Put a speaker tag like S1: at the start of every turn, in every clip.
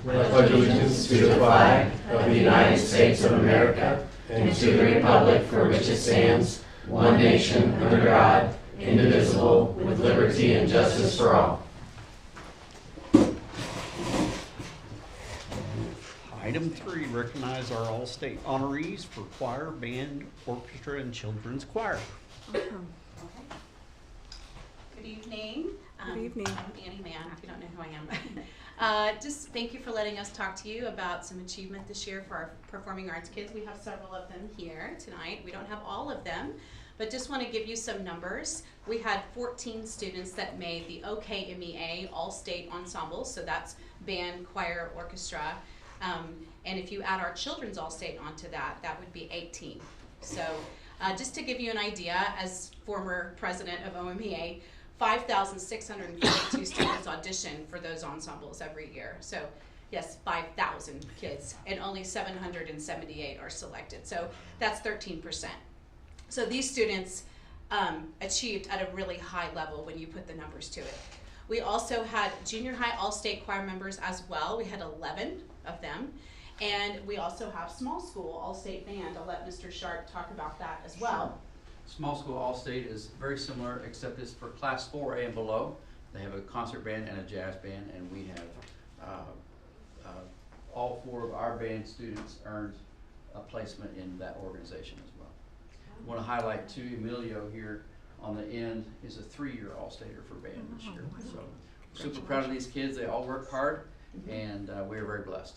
S1: pledge allegiance to the flag of the United States of America and to the republic for which it stands, one nation, under God, indivisible, with liberty and justice for all.
S2: Item 3, recognize our all-state honorees for choir, band, orchestra, and children's choir.
S3: Awesome.
S4: Good evening.
S3: Good evening.
S4: I'm Annie Mann, if you don't know who I am. Just thank you for letting us talk to you about some achievement this year for our performing arts kids. We have several of them here tonight. We don't have all of them, but just want to give you some numbers. We had 14 students that made the OKMEA All-State Ensemble, so that's band, choir, orchestra. And if you add our children's All-State onto that, that would be 18. So just to give you an idea, as former president of OMEA, 5,642 students audition for those ensembles every year. So yes, 5,000 kids, and only 778 are selected. So that's 13%. So these students achieved at a really high level when you put the numbers to it. We also had junior high all-state choir members as well. We had 11 of them. And we also have small school all-state band. I'll let Mr. Sharp talk about that as well.
S5: Small school all-state is very similar, except it's for class 4A and below. They have a concert band and a jazz band, and we have all 4 of our band students earned a placement in that organization as well. I want to highlight too, Emilio here on the end is a 3-year all-stater for band this year. So super proud of these kids. They all work hard, and we are very blessed.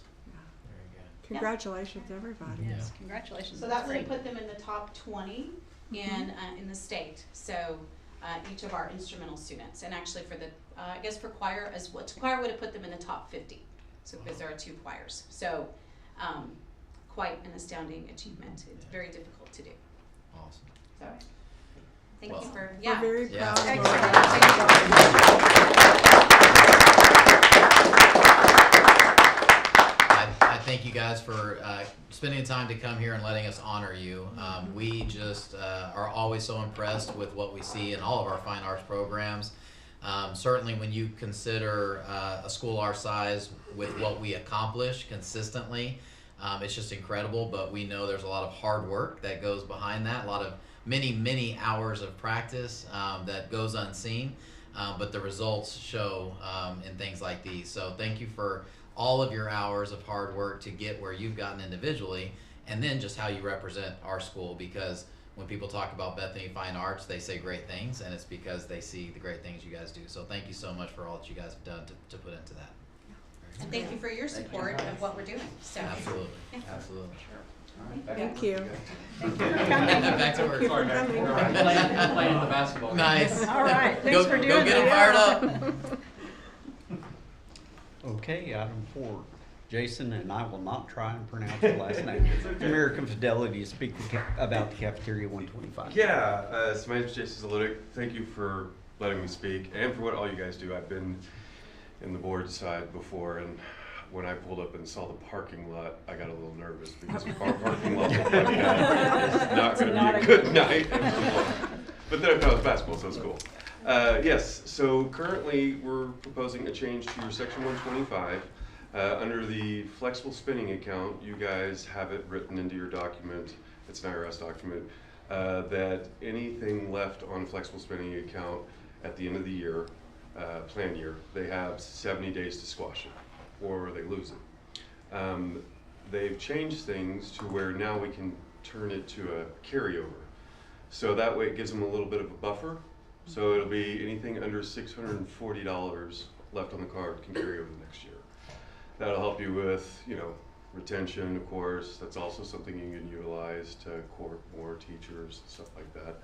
S3: Congratulations, everybody.
S4: Yes, congratulations. So that would have put them in the top 20 in the state. So each of our instrumental students, and actually for the I guess for choir as well, choir would have put them in the top 50. So because there are 2 choirs, so quite an astounding achievement. It's very difficult to do.
S1: Awesome.
S4: So thank
S1: Well,
S4: you for
S3: We're very proud of
S1: I thank you guys for spending time to come here and letting us honor you. We just are always so impressed with what we see in all of our fine arts programs. Certainly when you consider a school our size with what we accomplish consistently, it's just incredible, but we know there's a lot of hard work that goes behind that, a lot of many hours of practice that goes unseen, but the results show in things like these. So thank you for all of your hours of hard work to get where you've gotten individually, and then just how you represent our school, because when people talk about Bethany Fine Arts, they say great things, and it's because they see the great things you guys do. So thank you so much for all that you guys have done to put into that.
S4: And thank you for your support of what we're doing. So
S1: Absolutely,
S4: yeah.
S1: absolutely.
S3: Thank you.
S1: Back to work.
S3: Thank you for coming.
S5: Playing the basketball.
S1: Nice.
S3: All right, thanks for doing that.
S1: Go get them fired up.
S2: Okay, item 4. Jason, and I will not try and pronounce the last name. American Fidelity to speak about the Cafeteria 125.
S6: Yeah, so my name is Jason Zaludik. Thank you for letting me speak and for what all you guys do. I've been in the board side before, and when I pulled up and saw the parking lot, I got a little nervous because our parking lot looked like that. It's not going to be a good night. But then I thought it was basketball, so it's cool. Yes, so currently we're proposing a change to your section 125. Under the flexible spending account, you guys have it written into your document, it's an IRS document, that anything left on flexible spending account at the end of the year, plan year, they have 70 days to squash it, or they lose it. They've changed things to where now we can turn it to a carryover. So that way it gives them a little bit of a buffer. So it'll be anything under $640 left on the card can carry over next year. That'll help you with, retention, of course. That's also something you can utilize to court more teachers, stuff like that.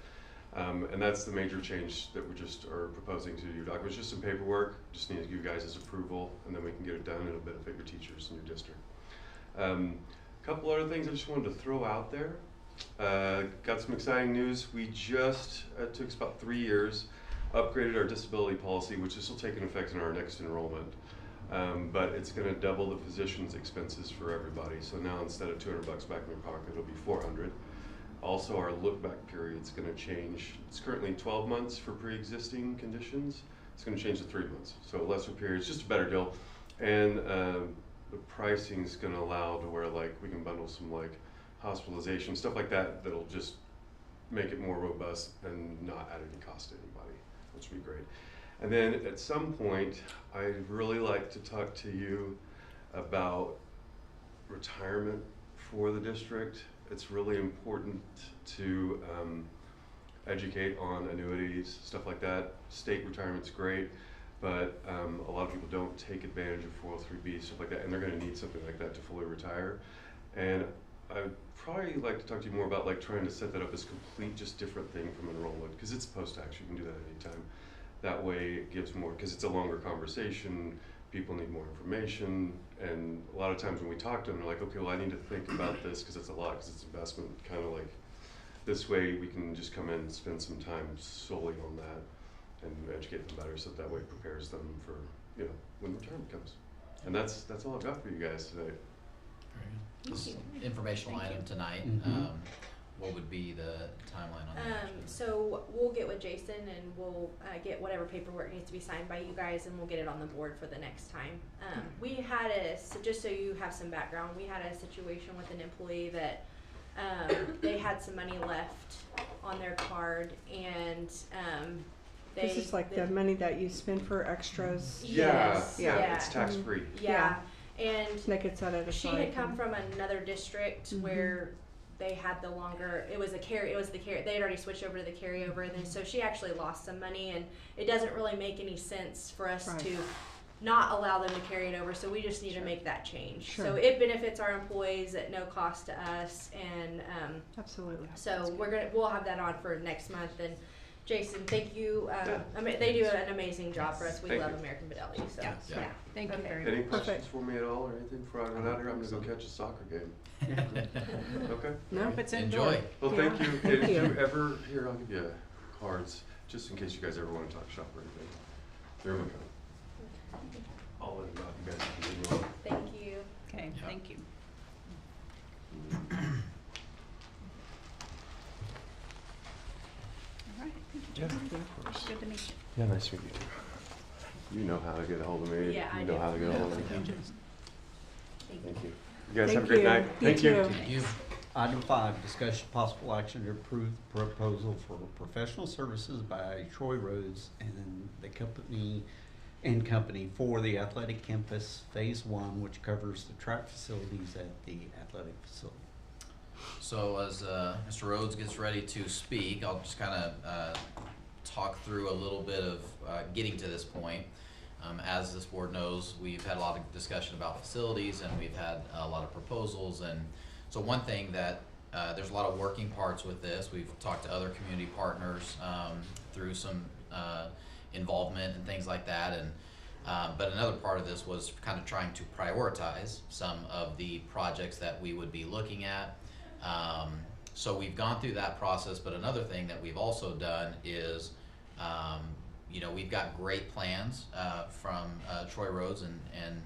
S6: And that's the major change that we just are proposing to your document. It's just some paperwork, just need you guys' approval, and then we can get it done. It'll benefit your teachers in your district. A couple other things I just wanted to throw out there. Got some exciting news. We just, it took us about 3 years, upgraded our disability policy, which this will take in effect in our next enrollment. But it's going to double the physician's expenses for everybody. So now instead of $200 back in your pocket, it'll be $400. Also, our look-back period is going to change. It's currently 12 months for pre-existing conditions. It's going to change to 3 months, so a lesser period. It's just a better deal. And the pricing is going to allow to where like we can bundle some like hospitalization stuff like that that'll just make it more robust and not add any cost to anybody, which would be great. And then at some point, I'd really like to talk to you about retirement for the district. It's really important to educate on annuities, stuff like that. State retirement's great, but a lot of people don't take advantage of 403B, stuff like that, and they're going to need something like that to fully retire. And I'd probably like to talk to you more about like trying to set that up as a complete, just different thing from enrollment, because it's post-tax, you can do that anytime. That way it gives more, because it's a longer conversation, people need more information, and a lot of times when we talk to them, they're like, okay, well I need to think about this because it's a lot, because it's investment, kind of like, this way we can just come in and spend some time solely on that and educate them better, so that way it prepares them for, you know, when retirement comes. And that's all I've got for you guys today.
S1: This informational item tonight. What would be the timeline on that?
S7: So we'll get with Jason and we'll get whatever paperwork needs to be signed by you guys, and we'll get it on the board for the next time. We had so just so you have some background, we had a situation with an employee that they had some money left on their card, and
S3: This is like the money that you spend for extras.
S7: Yes,
S6: yeah, it's tax free.
S7: Yeah. And
S3: Nick had set it aside.
S7: she had come from another district where they had the longer, it was the carry, they had already switched over to the carryover, and then so she actually lost some money, and it doesn't really make any sense for us to not allow them to carry it over, so we just need to make that change. So it benefits our employees at no cost to us, and
S3: absolutely.
S7: so we'll have that on for next month. And Jason, thank you. I mean, they do an amazing job for us. We
S6: Thank
S7: love
S6: you.
S7: American Fidelity. So
S1: Yeah.
S8: Thank you very
S6: Any
S8: much.
S6: questions for me at all or anything before I run out here? I'm gonna go catch a soccer game. Okay.
S3: No,
S8: Hope it's
S1: Enjoy.
S8: indoor.
S6: Well,
S3: Yeah.
S6: thank you. And
S3: Thank
S6: if
S3: you.
S6: you ever, here, I'll give you cards, just in case you guys ever wanna talk shop or anything. There we go. I'll let them out, you guys can leave me alone.
S7: thank you.
S8: Okay,
S1: Yeah.
S8: thank you. All right, thank you,
S6: Yeah,
S8: Jason.
S6: of course.
S8: Good to meet you.
S6: Yeah, nice to meet you too. You know how to get a hold of me.
S7: Yeah, I
S6: You know
S7: do.
S6: how to get a hold of me.
S7: Thank you.
S6: Thank you. You guys
S3: Thank
S6: have a great
S3: you.
S6: night.
S3: You
S6: Thank you.
S3: too.
S1: Thank you.
S2: Item 5, discussion possible action to approve proposal for professional services by Troy Rhodes and the company for the athletic campus phase 1, which covers the track facilities at the athletic facility.
S1: So as Mr. Rhodes gets ready to speak, I'll just kind of talk through a little bit of getting to this point. As this board knows, we've had a lot of discussion about facilities, and we've had a lot of proposals. And so one thing that there's a lot of working parts with this. We've talked to other community partners through some involvement and things like that. And but another part of this was kind of trying to prioritize some of the projects that we would be looking at. So we've gone through that process, but another thing that we've also done is, you know, we've got great plans from Troy Rhodes and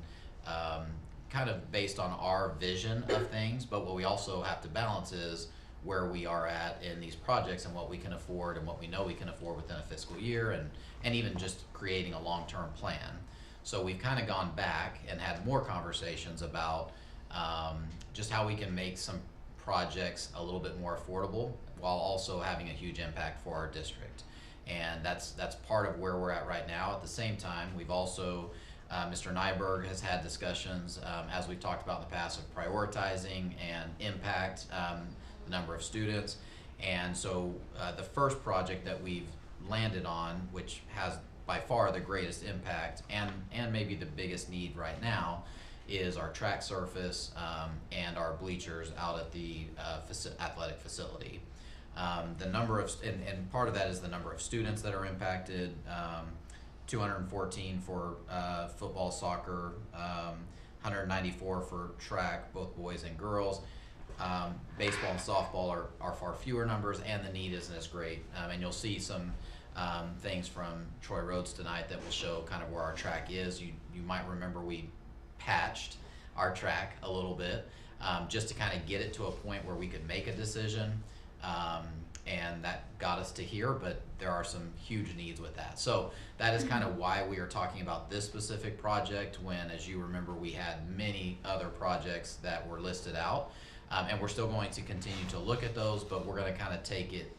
S1: kind of based on our vision of things, but what we also have to balance is where we are at in these projects and what we can afford and what we know we can afford within a fiscal year, and even just creating a long-term plan. So we've kind of gone back and had more conversations about just how we can make some projects a little bit more affordable while also having a huge impact for our district. And that's part of where we're at right now. At the same time, we've also, Mr. Nyberg has had discussions, as we've talked about in the past, of prioritizing and impact, the number of students. And so the first project that we've landed on, which has by far the greatest impact and maybe the biggest need right now, is our track surface and our bleachers out at the athletic facility. The number of, and part of that is the number of students that are impacted, 214 for football, soccer, 194 for track, both boys and girls. Baseball and softball are far fewer numbers, and the need isn't as great. And you'll see some things from Troy Rhodes tonight that will show kind of where our track is. You might remember we patched our track a little bit just to kind of get it to a point where we could make a decision. and that got us to here, but there are some huge needs with that. So that is kind of why we are talking about this specific project when, as you remember, we had many other projects that were listed out. And we're still going to continue to look at those, but we're gonna kind of take it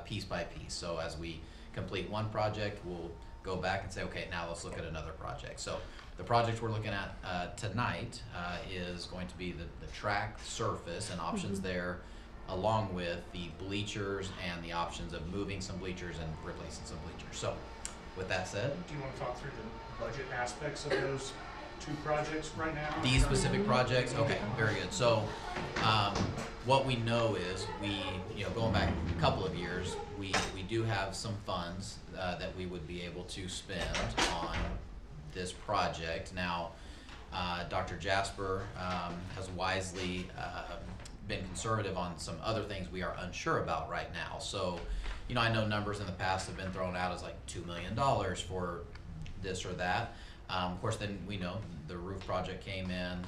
S1: piece by piece. So as we complete one project, we'll go back and say, okay, now let's look at another project. So the project we're looking at tonight is going to be the track surface and options there, along with the bleachers and the options of moving some bleachers and replacing some bleachers. So with that said,
S8: Do you want to talk through the budget aspects of those two projects right now?
S1: these specific projects, okay, very good. So what we know is going back a couple of years, we do have some funds that we would be able to spend on this project. Now, Dr. Jasper has wisely been conservative on some other things we are unsure about right now. So, I know numbers in the past have been thrown out as like $2 million for this or that. Of course, then we know the roof project came in.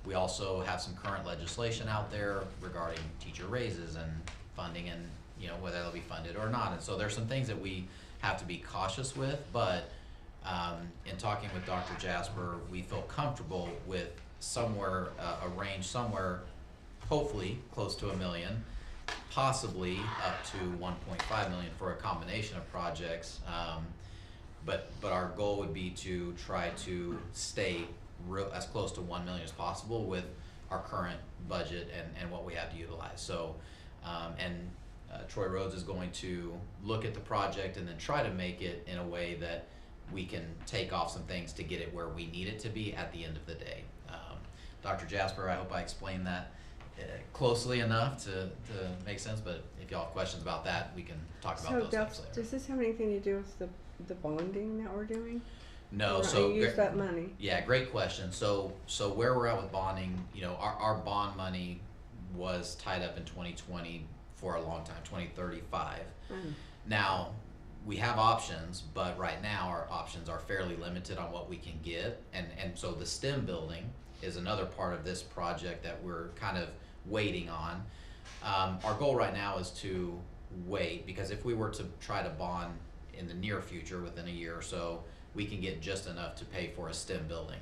S1: We also have some current legislation out there regarding teacher raises and funding, and whether they'll be funded or not. And so there's some things that we have to be cautious with, but in talking with Dr. Jasper, we feel comfortable with somewhere, a range somewhere, hopefully close to $1 million, possibly up to 1.5 million for a combination of projects. But our goal would be to try to stay as close to 1 million as possible with our current budget and what we have to utilize. So, Troy Rhodes is going to look at the project and then try to make it in a way that we can take off some things to get it where we need it to be at the end of the day. Dr. Jasper, I hope I explained that closely enough to make sense, but if y'all have questions about that, we can talk about those things later.
S3: Does this have anything to do with the bonding that we're doing?
S1: No,
S3: Or
S1: so
S3: use that money.
S1: Yeah, great question. So where we're at with bonding, our bond money was tied up in 2020 for a long time, 2035. Now, we have options, but right now our options are fairly limited on what we can get. And so the STEM building is another part of this project that we're kind of waiting on. Our goal right now is to wait, because if we were to try to bond in the near future, within a year or so, we can get just enough to pay for a STEM building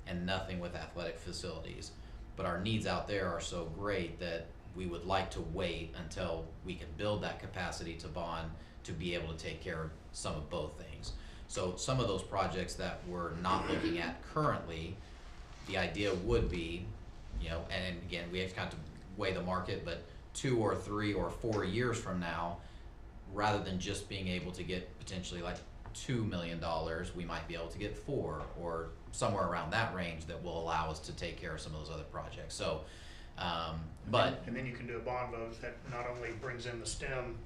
S1: and nothing with athletic facilities. But our needs out there are so great that we would like to wait until we can build that capacity to bond to be able to take care of some of both things. So some of those projects that we're not looking at currently, the idea would be, and again, we have to kind of weigh the market, but 2 or 3 or 4 years from now, rather than just being able to get potentially like $2 million, we might be able to get 4 or somewhere around that range that will allow us to take care of some of those other projects. So,
S8: and then you can do a bond vote that not only brings in the STEM,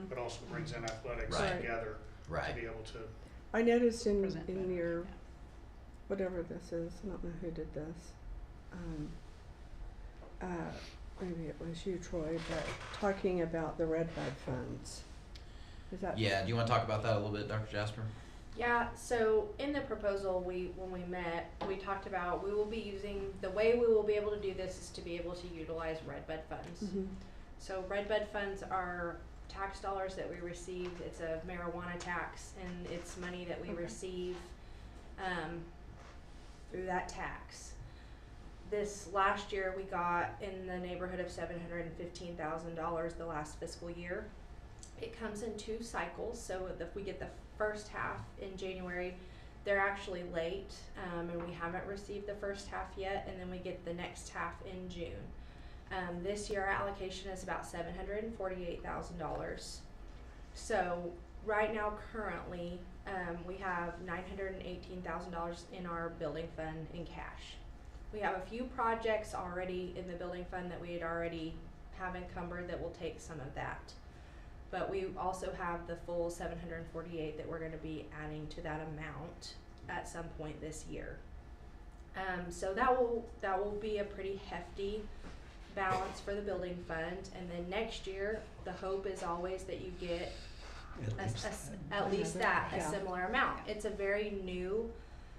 S8: but also brings in athletics together to be able to.
S3: I noticed in your, whatever this is, I don't know who did this. Maybe it was you, Troy, but talking about the Red Bud funds. Is that?
S1: Yeah, do you want to talk about that a little bit, Dr. Jasper?
S7: Yeah, so in the proposal, when we met, we talked about we will be using, the way we will be able to do this is to be able to utilize Red Bud funds. So Red Bud funds are tax dollars that we receive. It's a marijuana tax, and it's money that we receive through that tax. This last year, we got in the neighborhood of $715,000 the last fiscal year. It comes in 2 cycles, so if we get the first half in January, they're actually late, and we haven't received the first half yet, and then we get the next half in June. This year, our allocation is about $748,000. So right now, currently, we have $918,000 in our building fund in cash. We have a few projects already in the building fund that we had already have encumbered that will take some of that. But we also have the full 748 that we're going to be adding to that amount at some point this year. So that will be a pretty hefty balance for the building fund. And then next year, the hope is always that you get at least that, a similar amount. It's a very new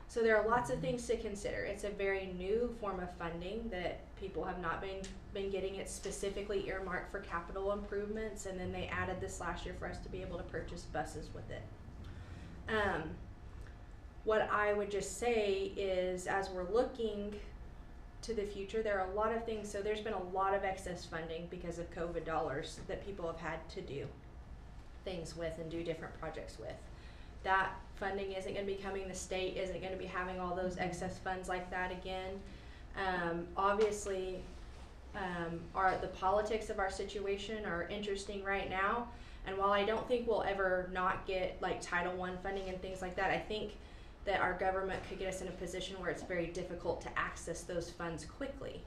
S7: So there are lots of things to consider. It's a very new form of funding that people have not been getting. It specifically earmarked for capital improvements, and then they added this last year for us to be able to purchase buses with it. What I would just say is, as we're looking to the future, there are a lot of things. So there's been a lot of excess funding because of COVID dollars that people have had to do things with and do different projects with. That funding isn't going to be coming. The state isn't going to be having all those excess funds like that again. Obviously, the politics of our situation are interesting right now. And while I don't think we'll ever not get like Title I funding and things like that, I think that our government could get us in a position where it's very difficult to access those funds quickly.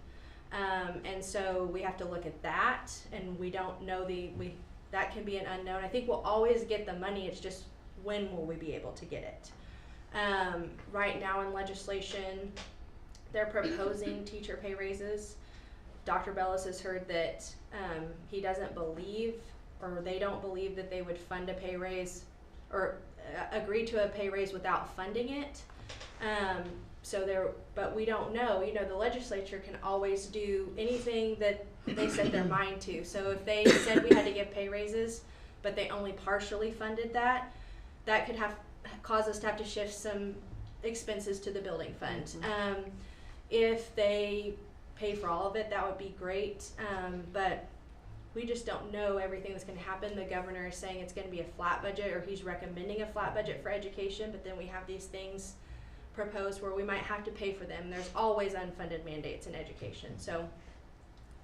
S7: And so we have to look at that, and we don't know that can be an unknown. I think we'll always get the money, it's just when will we be able to get it? Right now in legislation, they're proposing teacher pay raises. Dr. Bellis has heard that he doesn't believe, or they don't believe that they would fund a pay raise or agree to a pay raise without funding it. But we don't know. You know, the legislature can always do anything that they set their mind to. So if they said we had to give pay raises, but they only partially funded that, that could cause us to have to shift some expenses to the building fund. Mm-hmm. If they pay for all of it, that would be great. But we just don't know everything that's going to happen. The governor is saying it's going to be a flat budget, or he's recommending a flat budget for education, but then we have these things proposed where we might have to pay for them. There's always unfunded mandates in education. So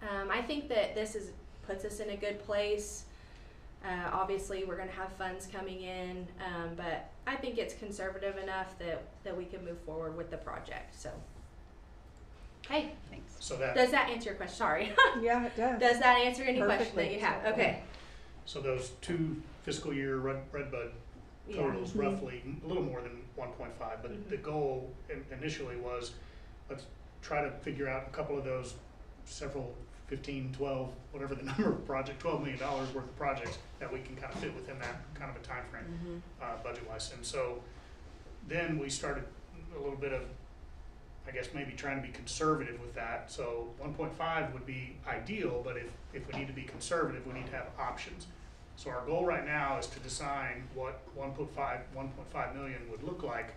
S7: I think that this puts us in a good place. Obviously, we're going to have funds coming in, but I think it's conservative enough that we can move forward with the project. So, hey, thanks.
S8: So
S7: does that answer your question? Sorry.
S3: Yeah, it does.
S7: Does that answer any question
S3: Perfectly.
S7: that you have? Okay.
S8: So those 2 fiscal year Redbud totals,
S3: Yeah.
S8: roughly a little more than 1.5, but the goal initially was, let's try to figure out a couple of those several 15, 12, whatever the number of project, $12 million worth of projects that we can kind of fit within that kind of a time frame, budget-wise. And so then we started a little bit of, I guess, maybe trying to be conservative with that. So 1.5 would be ideal, but if we need to be conservative, we need to have options. So our goal right now is to design what 1.5 million would look like,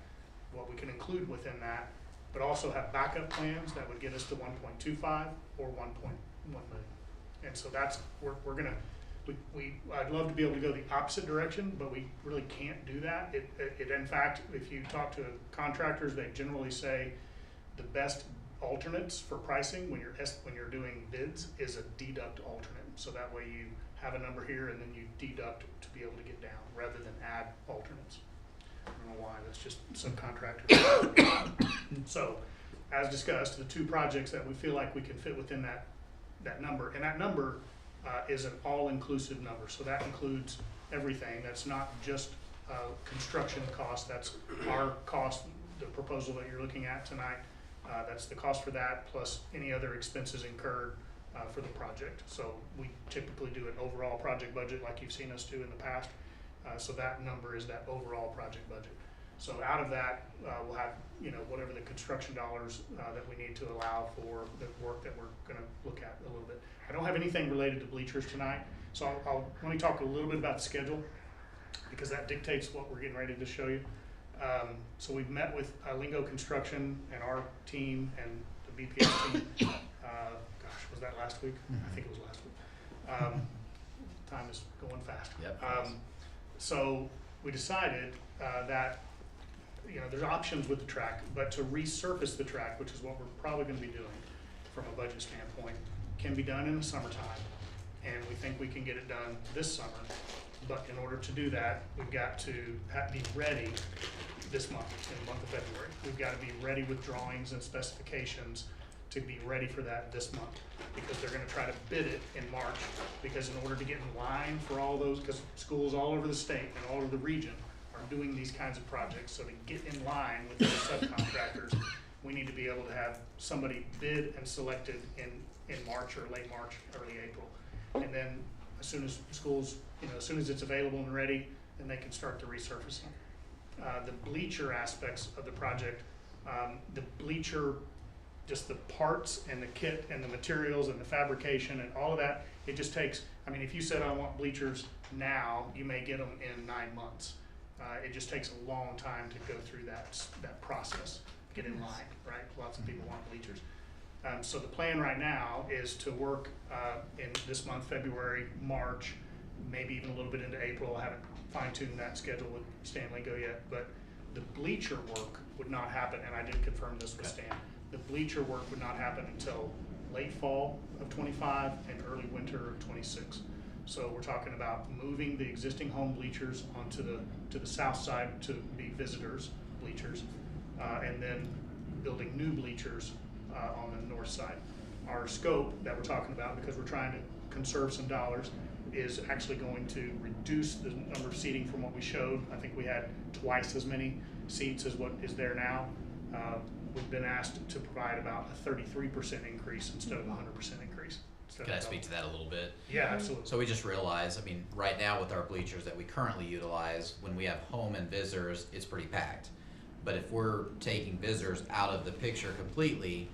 S8: what we can include within that, but also have backup plans that would get us to 1.25 or 1.1 million. And so that's, we're gonna, I'd love to be able to go the opposite direction, but we really can't do that. It in fact, if you talk to contractors, they generally say the best alternates for pricing when you're doing bids is a deduct alternate. So that way you have a number here and then you deduct to be able to get down rather than add alternates. I don't know why, that's just subcontractor. So, as discussed, the 2 projects that we feel like we can fit within that number, and that number is an all-inclusive number. So that includes everything. That's not just construction cost. That's our cost, the proposal that you're looking at tonight. That's the cost for that, plus any other expenses incurred for the project. So we typically do an overall project budget like you've seen us do in the past. So that number is that overall project budget. So out of that, we'll have, whatever the construction dollars that we need to allow for the work that we're going to look at a little bit. I don't have anything related to bleachers tonight, so let me talk a little bit about the schedule, because that dictates what we're getting ready to show you. So we've met with Lingo Construction and our team and the BPS team. Was that last week? I think it was last week. Time is going fast.
S1: Yep.
S8: So we decided that there's options with the track, but to resurface the track, which is what we're probably going to be doing from a budget standpoint, can be done in the summertime, and we think we can get it done this summer. But in order to do that, we've got to be ready this month, in the month of February. We've got to be ready with drawings and specifications to be ready for that this month, because they're going to try to bid it in March, because in order to get in line for all those, because schools all over the state and all over the region are doing these kinds of projects, so to get in line with those subcontractors, we need to be able to have somebody bid and selected in March or late March, early April. And then as soon as schools, as soon as it's available and ready, then they can start the resurfacing. The bleacher aspects of the project, the bleacher, just the parts and the kit and the materials and the fabrication and all of that, it just takes, I mean, if you said I want bleachers now, you may get them in 9 months. It just takes a long time to go through that process, get in line, right? Lots of people want bleachers. So the plan right now is to work in this month, February, March, maybe even a little bit into April. I haven't fine-tuned that schedule with Stan Lingo yet, but the bleacher work would not happen, and I did confirm this with Stan. The bleacher work would not happen until late fall of 25 and early winter of 26. So we're talking about moving the existing home bleachers onto the south side to be visitors bleachers, and then building new bleachers on the north side. Our scope that we're talking about, because we're trying to conserve some dollars, is actually going to reduce the number of seating from what we showed. I think we had twice as many seats as what is there now. We've been asked to provide about a 33% increase instead of a 100% increase.
S1: Can I speak to that a little bit?
S8: Yeah, absolutely.
S1: So we just realized, I mean, right now with our bleachers that we currently utilize, when we have home and visitors, it's pretty packed. But if we're taking visitors out of the picture completely,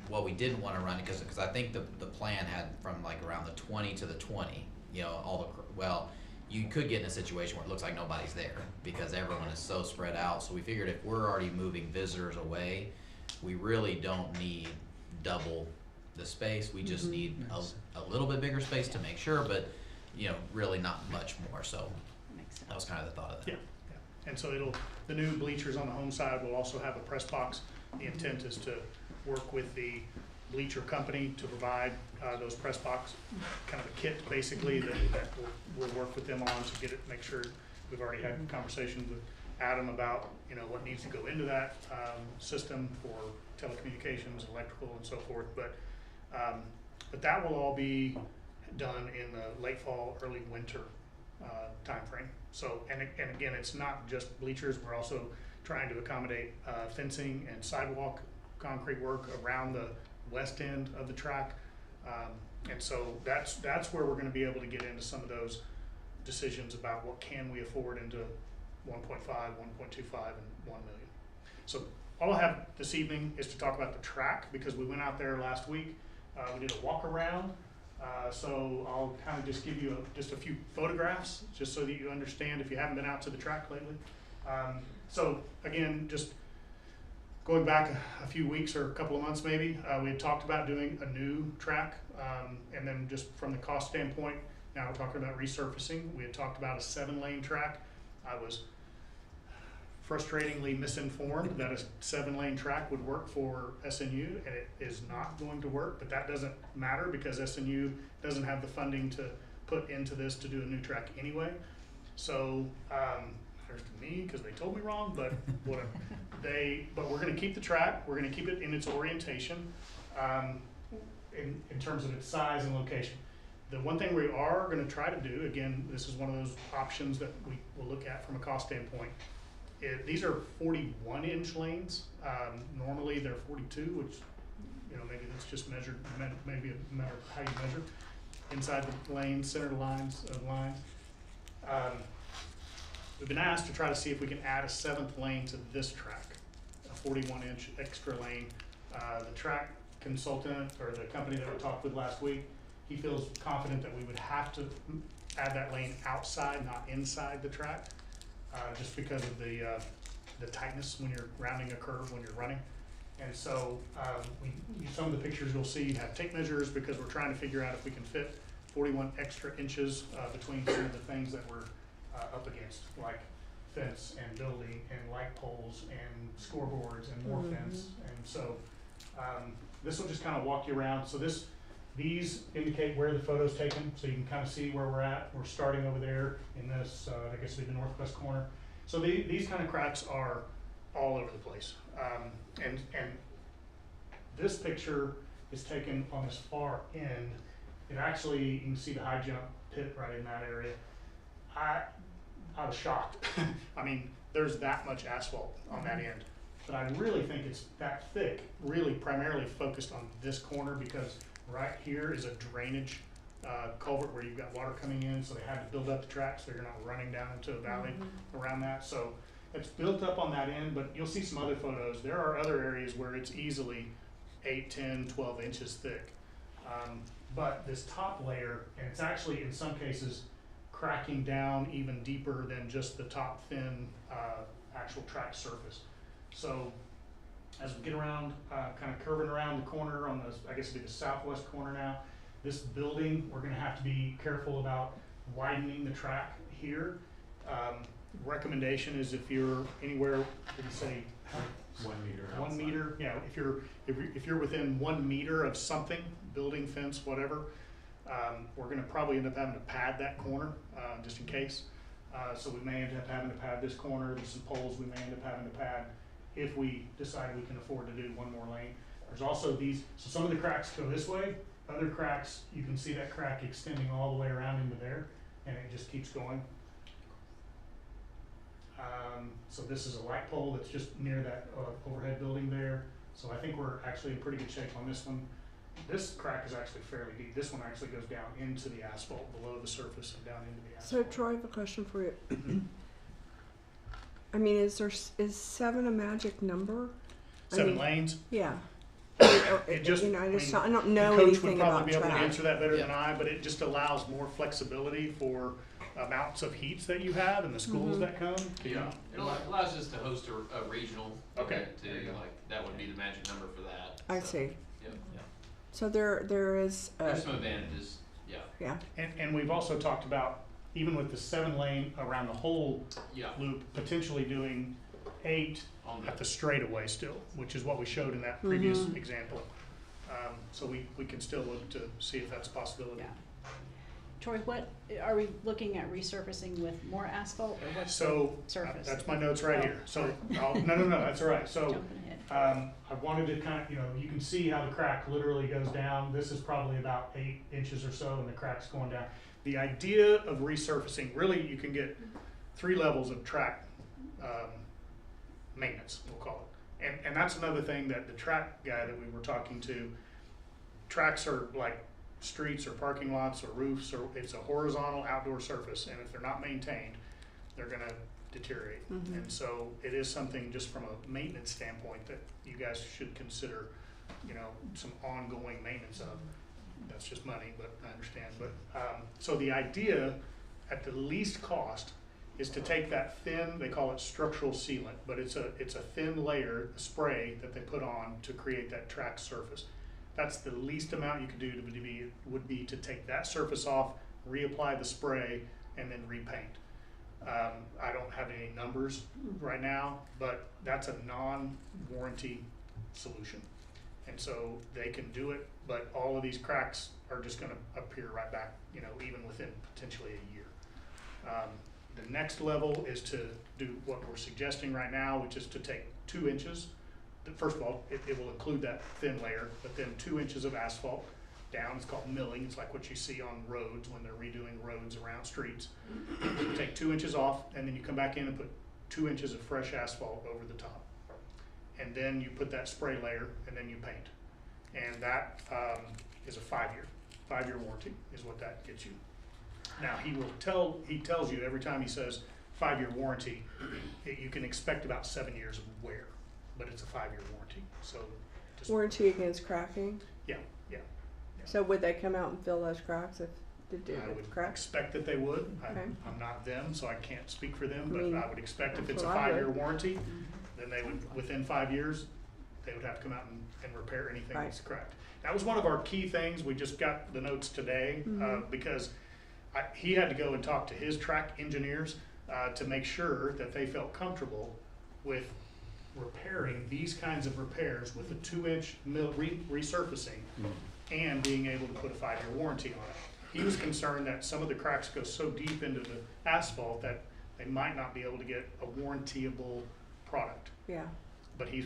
S1: what we didn't want to run, because I think the plan had from like around the 20 to the 20, you know, well, you could get in a situation where it looks like nobody's there because everyone is so spread out. So we figured if we're already moving visitors away, we really don't need double the space. We just need a little bit bigger space to make sure, but you know, really not much more. So that was kind of the thought of that.
S8: Yeah. And so the new bleachers on the home side will also have a press box. The intent is to work with the bleacher company to provide those press box, kind of a kit basically that we'll work with them on to get it, make sure. We've already had conversations with Adam about, you know, what needs to go into that system for telecommunications, electrical, and so forth. But that will all be done in the late fall, early winter time frame. So, and again, it's not just bleachers. We're also trying to accommodate fencing and sidewalk concrete work around the west end of the track. And so that's where we're going to be able to get into some of those decisions about what can we afford into 1.5, 1.25, and 1 million. So all I have this evening is to talk about the track, because we went out there last week. We did a walk around. So I'll kind of just give you just a few photographs just so that you understand if you haven't been out to the track lately. So again, just going back a few weeks or a couple of months maybe, we had talked about doing a new track, and then just from the cost standpoint, now we're talking about resurfacing. We had talked about a 7-lane track. I was frustratingly misinformed that a 7-lane track would work for SNU, and it is not going to work, but that doesn't matter because SNU doesn't have the funding to put into this to do a new track anyway. So, there's to me because they told me wrong, but whatever. But we're going to keep the track. We're going to keep it in its orientation, in terms of its size and location. The one thing we are going to try to do, again, this is one of those options that we will look at from a cost standpoint. These are 41-inch lanes. Normally they're 42, which, you know, maybe that's just measured, maybe a matter of how you measure inside the lane, center lines of lines. We've been asked to try to see if we can add a 7th lane to this track, a 41-inch extra lane. The track consultant, or the company that we talked with last week, he feels confident that we would have to add that lane outside, not inside the track, just because of the tightness when you're rounding a curve when you're running. And so some of the pictures you'll see have tape measures because we're trying to figure out if we can fit 41 extra inches between some of the things that we're up against, like fence and building and light poles and scoreboards and more fence. And so this will just kind of walk you around. So these indicate where the photo's taken, so you can kind of see where we're at. We're starting over there in this, I guess it'll be the northwest corner. So these kind of cracks are all over the place. And this picture is taken on this far end. It actually, you can see the high jump pit right in that area. I was shocked. I mean, there's that much asphalt on that end. But I really think it's that thick, really primarily focused on this corner, because right here is a drainage culvert where you've got water coming in, so they had to build up the track so you're not running down into a valley around that. So it's built up on that end, but you'll see some other photos. There are other areas where it's easily 8, 10, 12 inches thick. But this top layer, and it's actually in some cases cracking down even deeper than just the top thin actual track surface. So as we get around, kind of curving around the corner on the, I guess it'd be the southwest corner now, this building, we're gonna have to be careful about widening the track here. Recommendation is if you're anywhere, did you say?
S9: 1 meter.
S8: 1 meter, yeah, if you're within 1 meter of something, building, fence, whatever, we're gonna probably end up having to pad that corner, just in case. So we may end up having to pad this corner, there's some poles we may end up having to pad if we decide we can afford to do one more lane. There's also these, so some of the cracks go this way, other cracks, you can see that crack extending all the way around into there, and it just keeps going. So this is a light pole that's just near that overhead building there. So I think we're actually in pretty good shape on this one. This crack is actually fairly deep. This one actually goes down into the asphalt, below the surface and down into the
S3: So
S8: asphalt.
S3: Troy, I have a question for you. I mean, is 7 a magic number? I
S8: 7
S3: mean,
S8: lanes.
S3: Yeah.
S8: It just,
S3: you know,
S8: I mean,
S3: I don't
S8: the
S3: know
S8: coach
S3: anything
S8: would
S3: about
S8: probably be able to
S3: track.
S8: answer that better
S1: Yeah.
S8: than I, but it just allows more flexibility for amounts of heats that you have and the schools that come.
S9: Yeah, it allows us to host a regional
S8: Okay.
S9: event too, like, that would be the magic number for that.
S3: I
S9: so,
S3: see.
S9: Yep.
S3: So there is.
S9: There's some advantages, yeah.
S3: Yeah.
S8: And we've also talked about, even with the 7 lane around the whole
S9: Yeah,
S8: loop, potentially doing 8
S9: on
S8: at
S9: the,
S8: the straightaway still, which is what we showed in that previous
S3: Mhm.
S8: example. So we can still look to see if that's a possibility.
S10: Yeah. Troy, what, are we looking at resurfacing with more asphalt or what's the
S8: So,
S10: surface?
S8: that's my notes right
S10: Oh,
S8: here. So, no, that's all right. So,
S10: Jumping ahead.
S8: I wanted to kind of, you can see how the crack literally goes down. This is probably about 8 inches or so, and the crack's going down. The idea of resurfacing, really, you can get 3 levels of track maintenance, we'll call it. And that's another thing that the track guy that we were talking to, tracks are like streets or parking lots or roofs, or it's a horizontal outdoor surface, and if they're not maintained, they're gonna deteriorate.
S3: Mhm.
S8: And so it is something just from a maintenance standpoint that you guys should consider, some ongoing maintenance of. That's just money, but I understand. But, so the idea at the least cost is to take that thin, they call it structural sealant, but it's a thin layer, a spray that they put on to create that track surface. That's the least amount you could do would be to take that surface off, reapply the spray, and then repaint. I don't have any numbers right now, but that's a non-warranty solution. And so they can do it, but all of these cracks are just gonna appear right back, even within potentially a year. The next level is to do what we're suggesting right now, which is to take 2 inches. First of all, it will include that thin layer, but then 2 inches of asphalt down. It's called milling. It's like what you see on roads when they're redoing roads around streets. You take 2 inches off, and then you come back in and put 2 inches of fresh asphalt over the top. And then you put that spray layer, and then you paint. And that is a 5-year warranty is what that gets you. Now, he tells you every time he says 5-year warranty, you can expect about 7 years of wear, but it's a 5-year warranty. So just,
S3: Warranty against cracking.
S8: yeah.
S3: So would they come out and fill those cracks if they did
S8: I would
S3: cracks?
S8: expect that they would.
S3: Okay.
S8: I'm not them, so I can't speak for them,
S3: I
S8: but
S3: mean,
S8: I would expect if it's
S3: that's
S8: a
S3: what I
S8: 5-year
S3: would.
S8: warranty, then they would, within 5 years, they would have to come out and repair anything
S3: Right.
S8: that's cracked. That was one of our key things. We just got the notes today, because he had to go and talk to his track engineers to make sure that they felt comfortable with repairing these kinds of repairs with a 2-inch resurfacing and being able to put a 5-year warranty on it. He was concerned that some of the cracks go so deep into the asphalt that they might not be able to get a warrantyable product.
S3: Yeah.
S8: But he's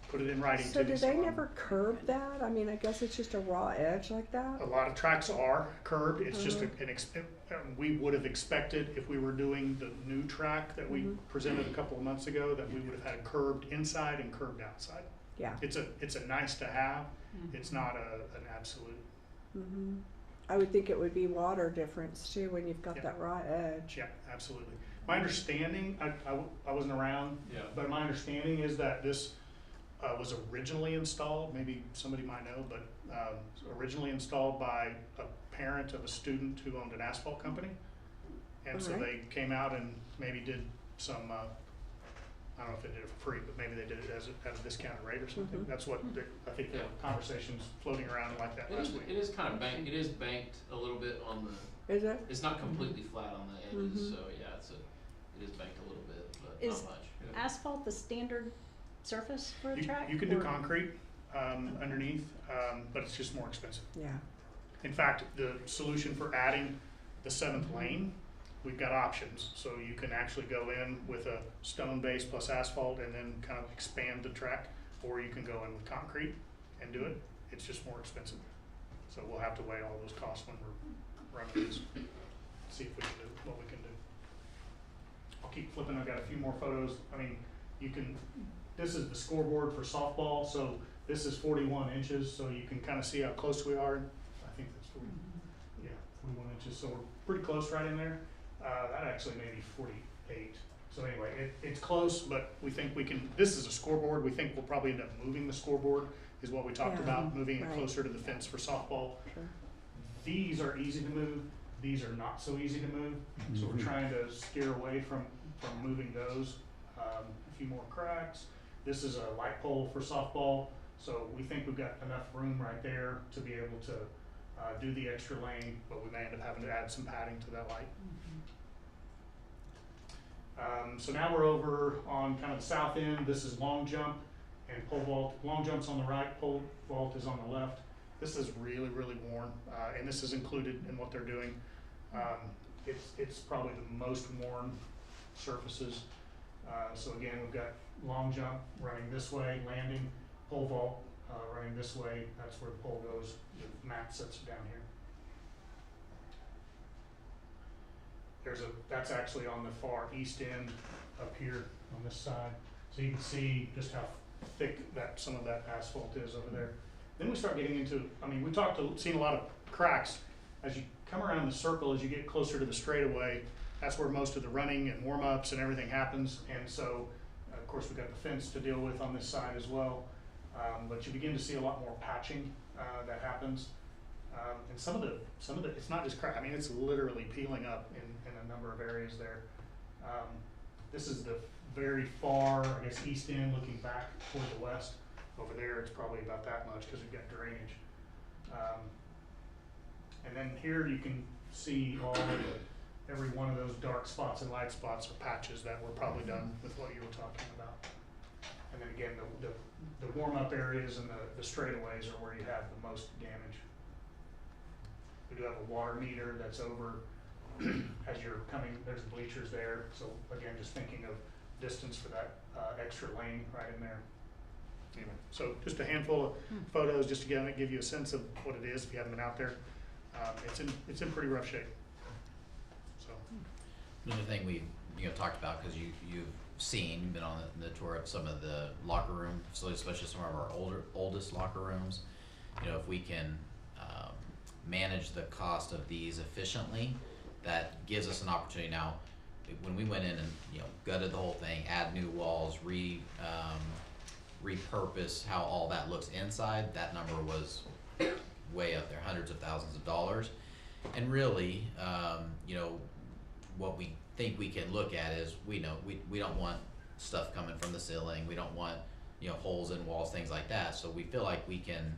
S8: put it in writing
S3: So
S8: to me.
S3: do they never curb that? I mean, I guess it's just a raw edge like that?
S8: A lot of tracks are curbed. It's just
S3: Uh-huh.
S8: we would have expected if we were doing the new track that we
S3: Mhm.
S8: presented a couple of months ago, that we would have had curbed inside and curbed outside.
S3: Yeah.
S8: It's a nice to have.
S10: Mhm.
S8: It's not an absolute.
S3: I would think it would be water difference too when you've got
S8: Yeah.
S3: that raw edge.
S8: Yeah, absolutely. My understanding, I wasn't around,
S9: Yeah.
S8: but my understanding is that this was originally installed, maybe somebody might know, but originally installed by a parent of a student who owned an asphalt company. And so they came out and maybe did some, I don't know if they did it for free, but maybe they did it at a discounted rate or something.
S3: Mhm.
S8: That's what, I think the conversation's floating around like that last week.
S9: It is kind of banked, it is banked a little bit on the,
S3: Is it?
S9: it's not completely flat on the edges,
S3: Mhm.
S9: so yeah, it is banked a little bit, but
S10: Is
S9: not much. Yeah.
S10: asphalt the standard surface for a
S8: You,
S10: track?
S8: you can do
S10: or-
S8: concrete underneath, but it's just more expensive.
S3: Yeah.
S8: In fact, the solution for adding the 7th lane, we've got options. So you can actually go in with a stone base plus asphalt and then kind of expand the track, or you can go in with concrete and do it. It's just more expensive. So we'll have to weigh all those costs when we're running this, see if we can do what we can do. I'll keep flipping. I've got a few more photos. I mean, you can, this is the scoreboard for softball. So this is 41 inches, so you can kind of see how close we are. I think that's 40, yeah, 41 inches. So we're pretty close right in there. That actually may be 48. So anyway, it's close, but we think we can, this is a scoreboard. We think we'll probably end up moving the scoreboard, is what we talked
S3: Yeah,
S8: about, moving it
S3: right.
S8: closer to the fence for softball.
S3: Sure.
S8: These are easy to move. These are not so easy to move. So we're trying to steer away from moving those. A few more cracks. This is a light pole for softball. So we think we've got enough room right there to be able to do the extra lane, but we may end up having to add some padding to that light. So now we're over on kind of the south end. This is long jump and pole vault. Long jump's on the right, pole vault is on the left. This is really, really worn, and this is included in what they're doing. It's probably the most worn surfaces. So again, we've got long jump running this way, landing, pole vault running this way. That's where the pole goes. The mat sits down here. That's actually on the far east end up here on this side. So you can see just how thick some of that asphalt is over there. Then we start getting into, I mean, seen a lot of cracks. As you come around the circle, as you get closer to the straightaway, that's where most of the running and warm-ups and everything happens. And so, of course, we've got the fence to deal with on this side as well. But you begin to see a lot more patching that happens. And some of the, it's not just crack. I mean, it's literally peeling up in a number of areas there. This is the very far, I guess, east end looking back toward the west. Over there, it's probably about that much because we've got drainage. And then here you can see every one of those dark spots and light spots are patches that were probably done with what you were talking about. And then again, the warm-up areas and the straightaways are where you have the most damage. We do have a water meter that's over as you're coming, there's bleachers there. So again, just thinking of distance for that extra lane right in there. Anyway, so just a handful of photos just to give you a sense of what it is if you haven't been out there. It's in pretty rough shape. So
S1: Another thing we talked about, because you've been on the tour of some of the locker room facilities, especially some of our oldest locker rooms. If we can manage the cost of these efficiently, that gives us an opportunity. Now, when we went in and gutted the whole thing, add new walls, repurpose how all that looks inside, that number was way up there, hundreds of thousands of dollars. And really, what we think we can look at is we don't want stuff coming from the ceiling. We don't want holes in walls, things like that. So we feel like we can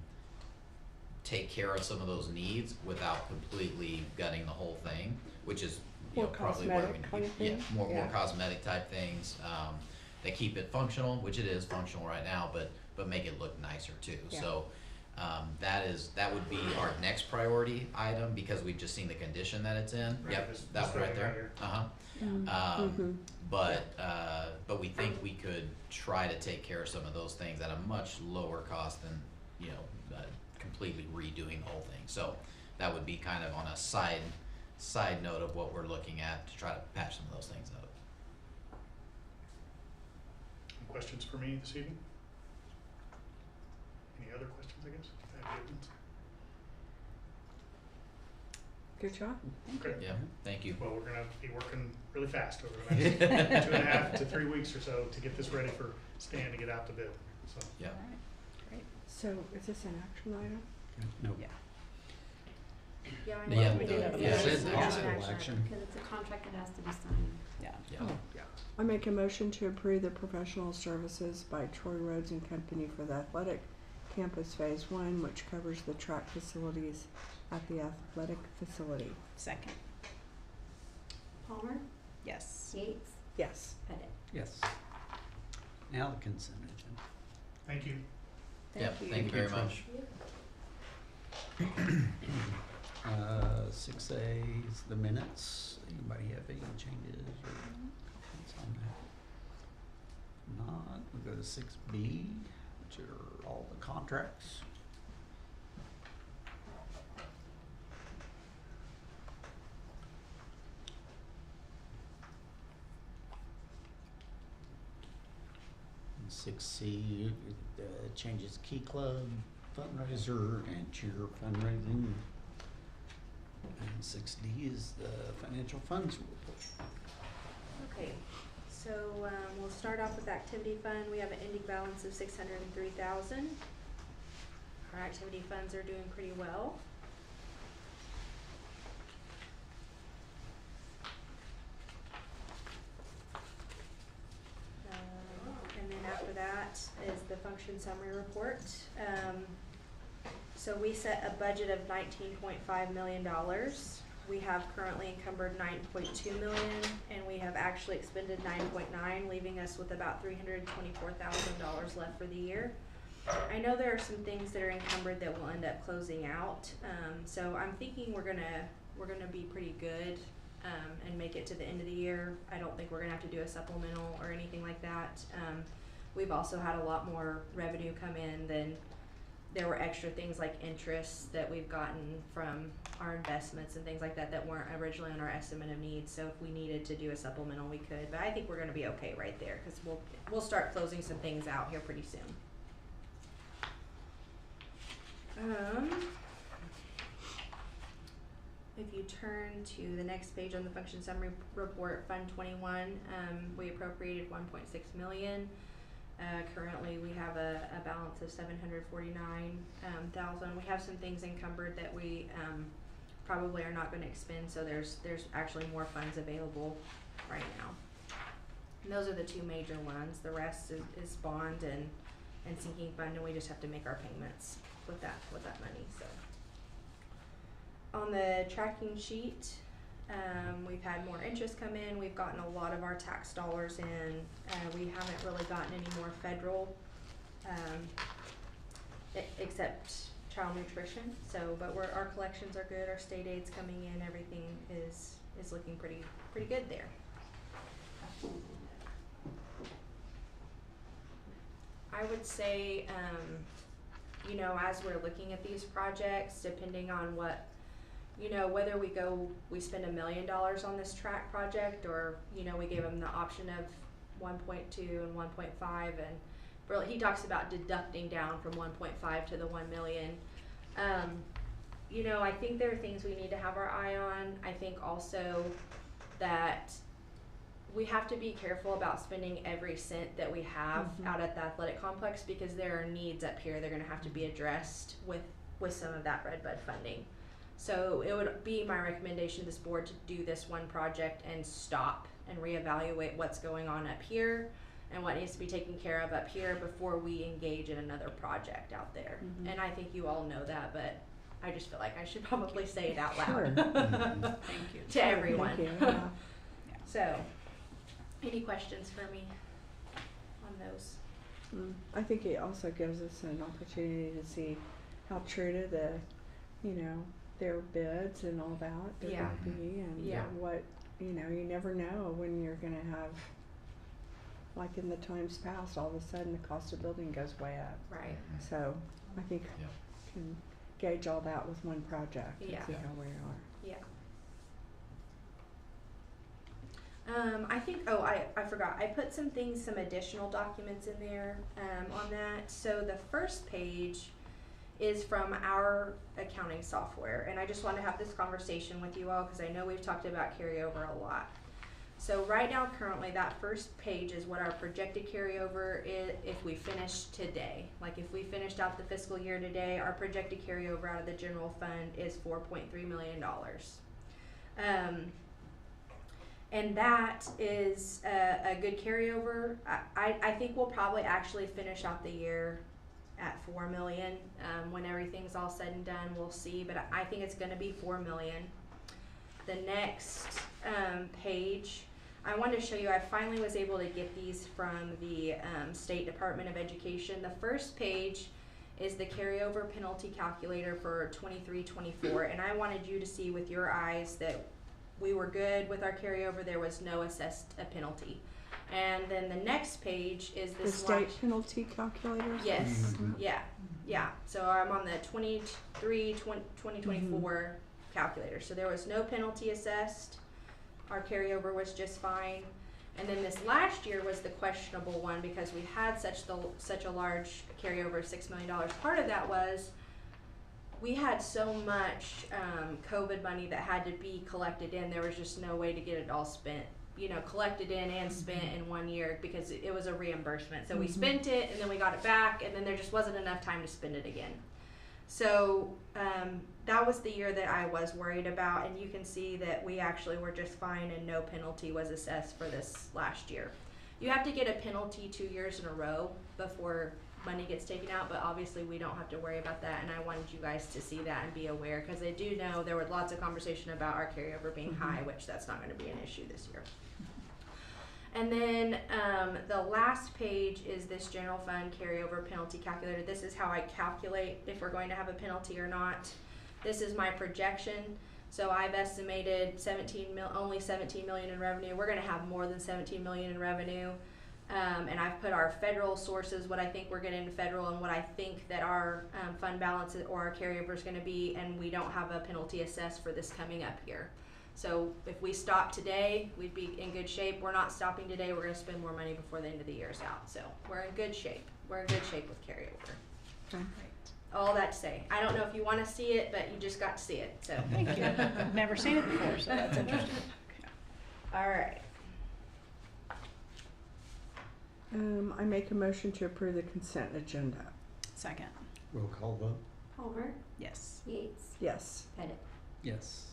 S1: take care of some of those needs without completely gutting the whole thing, which is
S3: More
S1: probably where
S3: cosmetic kind of thing?
S1: more cosmetic type things that keep it functional, which it is functional right now, but make it look nicer too.
S3: Yeah.
S1: So that would be our next priority item, because we've just seen the condition that it's in.
S8: Right,
S1: Yep,
S8: this
S1: that one right
S8: thing right
S1: there.
S8: here.
S1: But we think we could try to take care of some of those things at a much lower cost than completely redoing the whole thing. So that would be kind of on a side note of what we're looking at to try to patch some of those things up.
S8: Any questions for me this evening? Any other questions, I guess? I have good ones.
S3: Good job.
S8: Okay.
S1: Yeah, thank you.
S8: Well, we're gonna be working really fast over the next 2.5 to 3 weeks or so to get this ready for Stan to get out to bid, so.
S1: Yeah.
S10: All right, great.
S3: So is this an action item?
S2: No.
S10: Yeah.
S7: Yeah, I
S1: Yeah,
S7: know.
S10: we did have a
S1: yeah, it
S10: motion.
S1: is
S2: Possible
S7: Action.
S2: action.
S11: Because it's a contract that has to be signed.
S10: Yeah.
S1: Yeah.
S3: I make a motion to approve the professional services by Troy Roads and Company for the athletic campus phase 1, which covers the track facilities at the athletic facility.
S10: Second.
S11: Palmer,
S10: Yes.
S11: Yates,
S3: Yes.
S11: Pettit.
S2: Yes. Now the consent agenda.
S8: Thank you.
S1: Yeah, thank you very much.
S2: 6A is the minutes. Anybody have any changes or comments on that? Not, we'll go to 6B, which are all the contracts. And 6C, changes Key Club fundraiser and cheer fundraising. And 6D is the financial funds report.
S7: Okay, so we'll start off with activity fund. We have an ending balance of 603,000. Our activity funds are doing pretty well. And then after that is the function summary report. So we set a budget of $19.5 million. We have currently encumbered 9.2 million, and we have actually expended 9.9, leaving us with about $324,000 left for the year. I know there are some things that are encumbered that will end up closing out, so I'm thinking we're gonna be pretty good and make it to the end of the year. I don't think we're gonna have to do a supplemental or anything like that. We've also had a lot more revenue come in than there were extra things like interest that we've gotten from our investments and things like that that weren't originally on our estimate of needs. So if we needed to do a supplemental, we could. But I think we're going to be okay right there because we'll start closing some things out here pretty soon. If you turn to the next page on the function summary report, Fund 21, we appropriated 1.6 million. Currently, we have a balance of 749,000. We have some things encumbered that we probably are not going to expend, so there's actually more funds available right now. And those are the two major ones. The rest is bond and sinking fund, and we just have to make our payments with that money. So on the tracking sheet, we've had more interest come in. We've gotten a lot of our tax dollars in. We haven't really gotten any more federal, except child nutrition. So, but our collections are good. Our state aid's coming in. Everything is looking pretty good there. I would say, you know, as we're looking at these projects, depending on what, you know, whether we spend $1 million on this track project, or, you know, we give them the option of 1.2 and 1.5, and really he talks about deducting down from 1.5 to the 1 million. You know, I think there are things we need to have our eye on. I think also that we have to be careful about spending every cent that we have out at the athletic complex, because there are needs up here that are going to have to be addressed with some of that Redbud funding. So it would be my recommendation to this board to do this one project and stop and reevaluate what's going on up here and what needs to be taken care of up here before we engage in another project out there. And I think you all know that, but I just feel like I should probably say it out loud.
S3: Sure.
S10: Thank you.
S7: To everyone.
S3: Thank you, yeah.
S7: So, any questions for me on those?
S3: I think it also gives us an opportunity to see how true to the, you know, their bids and all that they're
S7: Yeah.
S3: gonna be, and
S7: Yeah.
S3: what, you know, you never know when you're gonna have, like in the times past, all of a sudden the cost of building goes way up.
S7: Right.
S3: So I think
S1: Yeah.
S3: can gauge all that with one project and
S7: Yeah.
S3: see how we are.
S7: Yeah. I think, I forgot. I put some additional documents in there on that. So the first page is from our accounting software. And I just want to have this conversation with you all because I know we've talked about carryover a lot. So right now, currently, that first page is what our projected carryover is if we finish today. Like if we finished out the fiscal year today, our projected carryover out of the general fund is $4.3 million. And that is a good carryover. I think we'll probably actually finish out the year at 4 million. When everything's all said and done, we'll see, but I think it's gonna be 4 million. The next page, I wanted to show you, I finally was able to get these from the State Department of Education. The first page is the carryover penalty calculator for 23-24, and I wanted you to see with your eyes that we were good with our carryover. There was no assessed penalty. And then the next page is
S3: The
S7: this
S3: state penalty calculator?
S7: Yes, yeah. So I'm on the 2024 calculator. So there was no penalty assessed. Our carryover was just fine. And then this last year was the questionable one because we had such a large carryover of $6 million. Part of that was we had so much COVID money that had to be collected in. There was just no way to get it all spent, collected in and spent in 1 year because it was a reimbursement. So we spent it and then we got it back and then there just wasn't enough time to spend it again. So that was the year that I was worried about, and you can see that we actually were just fine and no penalty was assessed for this last year. You have to get a penalty 2 years in a row before money gets taken out, but obviously we don't have to worry about that, and I wanted you guys to see that and be aware because I do know there was lots of conversation about our carryover being high, which that's not going to be an issue this year. And then the last page is this general fund carryover penalty calculator. This is how I calculate if we're going to have a penalty or not. This is my projection. So I've estimated only 17 million in revenue. We're going to have more than 17 million in revenue. And I've put our federal sources, what I think we're getting in federal and what I think that our fund balance or our carryover is going to be, and we don't have a penalty assessed for this coming up here. So if we stop today, we'd be in good shape. We're not stopping today. We're going to spend more money before the end of the year is out. So we're in good shape. We're in good shape with carryover.
S3: Okay.
S7: All that to say. I don't know if you want to see it, but you just got to see it. So
S10: Thank you. I've never seen it before, so that's interesting.
S7: all right.
S3: I make a motion to approve the consent agenda.
S10: Second.
S2: Roll call vote.
S11: Homer,
S10: Yes.
S11: Yates,
S3: Yes.
S11: Pettit.
S2: Yes.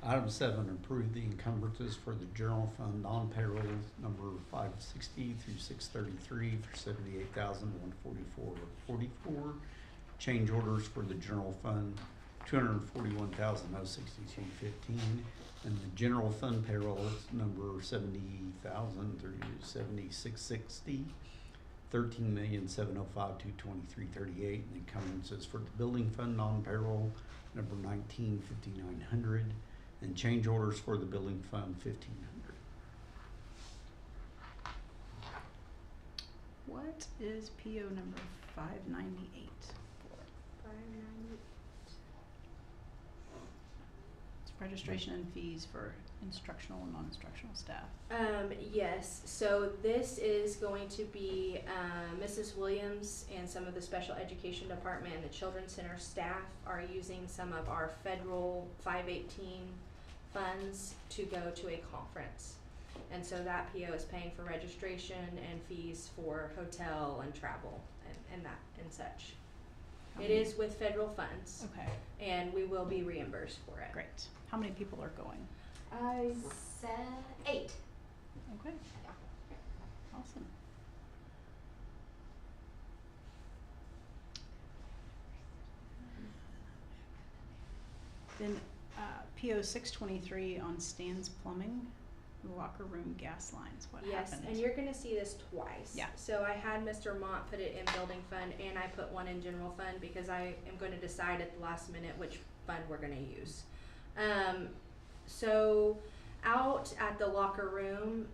S2: Item 7, approve the encumbrances for the general fund non-payroll number 560 through 633 for $78,144.44. Change orders for the general fund $241,062.15, and the general fund payroll is number 70,000 through 7660. $13,705,223.38, and encumbrances for the building fund non-payroll number 19,5900, and change orders for the building fund 1,500.
S10: What is PO number 598 for? It's registration and fees for instructional and non-instructional staff.
S7: Yes, so this is going to be Mrs. Williams and some of the special education department and the children's center staff are using some of our federal 518 funds to go to a conference. And so that PO is paying for registration and fees for hotel and travel and that and such. It is with federal funds.
S10: Okay,
S7: And we will be reimbursed for it.
S10: great. How many people are going?
S7: I
S11: 8.
S10: Okay. Awesome. Then PO 623 on Stan's Plumbing, locker room gas lines. What
S7: Yes,
S10: happened?
S7: and you're gonna see this twice.
S10: Yeah.
S7: So I had Mr. Mott put it in building fund and I put one in general fund because I am gonna decide at the last minute which fund we're gonna use. So out at the locker room,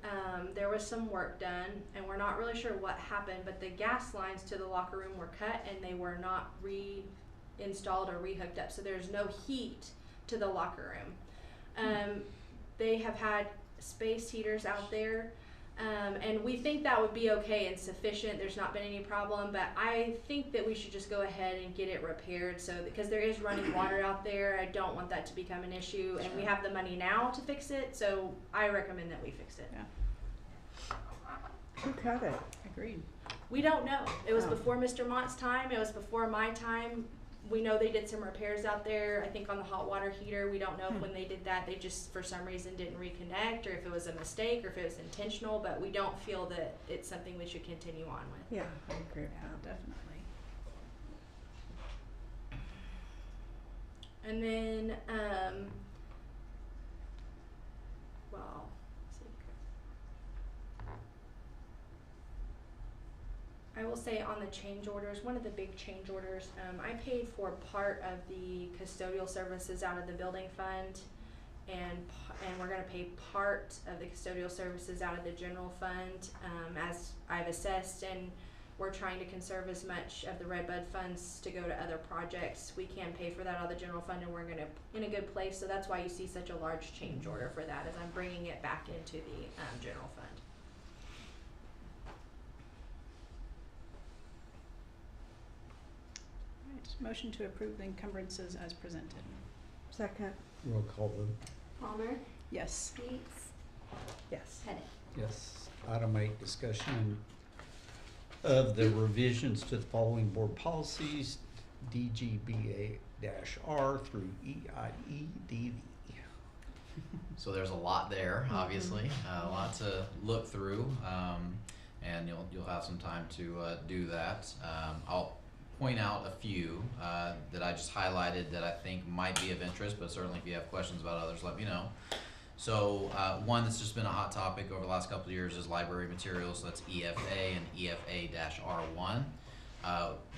S7: there was some work done and we're not really sure what happened, but the gas lines to the locker room were cut and they were not reinstalled or rehooked up. So there's no heat to the locker room. They have had space heaters out there. And we think that would be okay and sufficient. There's not been any problem, but I think that we should just go ahead and get it repaired. So, because there is running water out there, I don't want that to become an issue, and we have the money now to fix it. So, I recommend that we fix it.
S10: Yeah.
S3: Who cut it?
S10: Agreed.
S7: We don't know. It was
S3: Oh.
S7: before Mr. Mott's time. It was before my time. We know they did some repairs out there, I think on the hot water heater. We don't know if when they did that, they just for some reason didn't reconnect, or if it was a mistake, or if it was intentional, but we don't feel that it's something we should continue on with.
S3: Yeah, I agree with
S10: Yeah,
S3: that.
S10: definitely.
S7: And then, well, let's see. I will say on the change orders, one of the big change orders, I paid for part of the custodial services out of the building fund, and we're gonna pay part of the custodial services out of the general fund, as I've assessed, and we're trying to conserve as much of the Redbud funds to go to other projects. We can pay for that out of the general fund, and we're in a good place, so that's why you see such a large change order for that, as I'm bringing it back into the, general fund.
S10: Right, motion to approve the encumbrances as presented.
S3: Second,
S2: Roll call vote.
S11: Palmer,
S10: Yes.
S11: Skeets,
S3: yes.
S11: Pettit.
S2: Yes. Item 8, discussion of the revisions to the following board policies, DGBA-R through EIEDV.
S1: So there's a lot there, obviously, a lot to look through, and you'll have some time to do that. I'll point out a few that I just highlighted that I think might be of interest, but certainly if you have questions about others, let me know. So one that's just been a hot topic over the last couple of years is library materials. That's EFA and EFA-R1.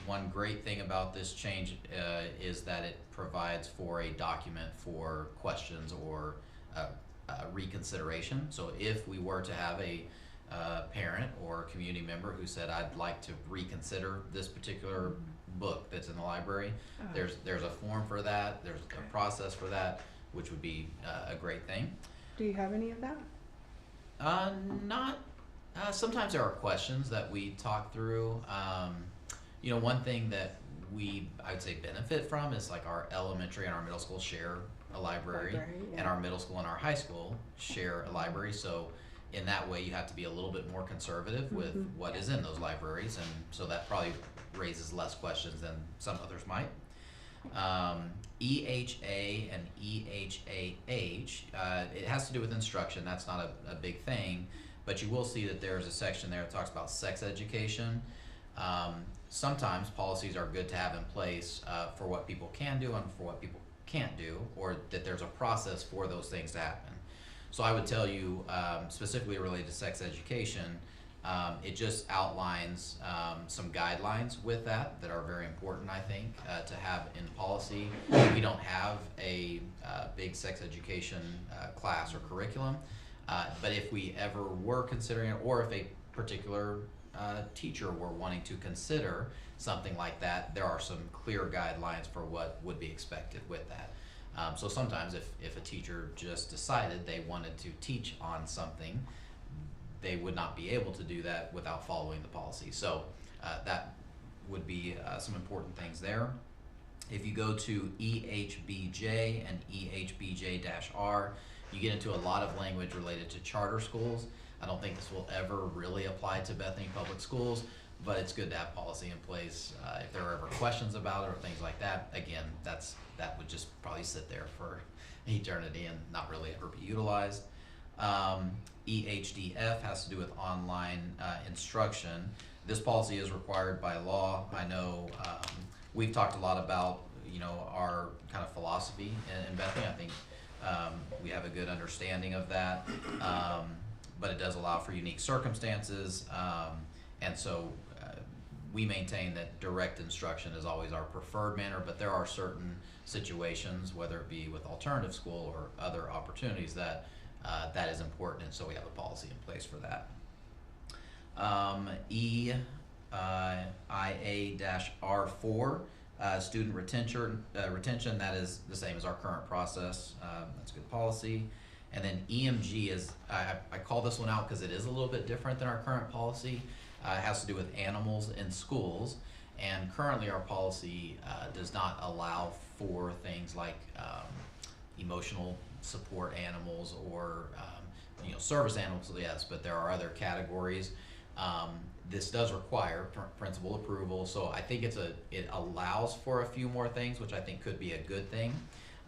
S1: One great thing about this change is that it provides for a document for questions or reconsideration. So if we were to have a parent or community member who said, I'd like to reconsider this particular book that's in the library, there's a form for that, there's a process for that, which would be a great thing.
S3: Do you have any of that?
S1: Sometimes there are questions that we talk through. You know, one thing that I would say benefit from is like our elementary and our middle school share a library,
S3: Yeah.
S1: and our middle school and our high school share a library. So in that way, you have to be a little bit more conservative with what is in those libraries, and so that probably raises less questions than some others might. EHA and EHAH, it has to do with instruction. That's not a big thing, but you will see that there's a section there that talks about sex education. Sometimes policies are good to have in place for what people can do and for what people can't do, or that there's a process for those things to happen. So I would tell you, specifically related to sex education, it just outlines some guidelines with that are very important, I think, to have in policy. We don't have a big sex education class or curriculum, but if we ever were considering it, or if a particular teacher were wanting to consider something like that, there are some clear guidelines for what would be expected with that. So sometimes if a teacher just decided they wanted to teach on something, they would not be able to do that without following the policy. So that would be some important things there. If you go to EHBJ and EHBJ-R, you get into a lot of language related to charter schools. I don't think this will ever really apply to Bethany Public Schools, but it's good to have policy in place. If there are ever questions about it or things like that, again, that would just probably sit there for eternity and not really ever be utilized. EHDF has to do with online instruction. This policy is required by law. I know we've talked a lot about, you know, our kind of philosophy in Bethany. I think we have a good understanding of that, but it does allow for unique circumstances, and so we maintain that direct instruction is always our preferred manner, but there are certain situations, whether it be with alternative school or other opportunities, that that is important, and so we have a policy in place for that. EIA-R4, student retention, that is the same as our current process. That's good policy. And then EMG is, I call this one out because it is a little bit different than our current policy. It has to do with animals in schools. And currently our policy does not allow for things like emotional support animals or service animals, yes, but there are other categories. This does require principal approval, so I think it allows for a few more things, which I think could be a good thing,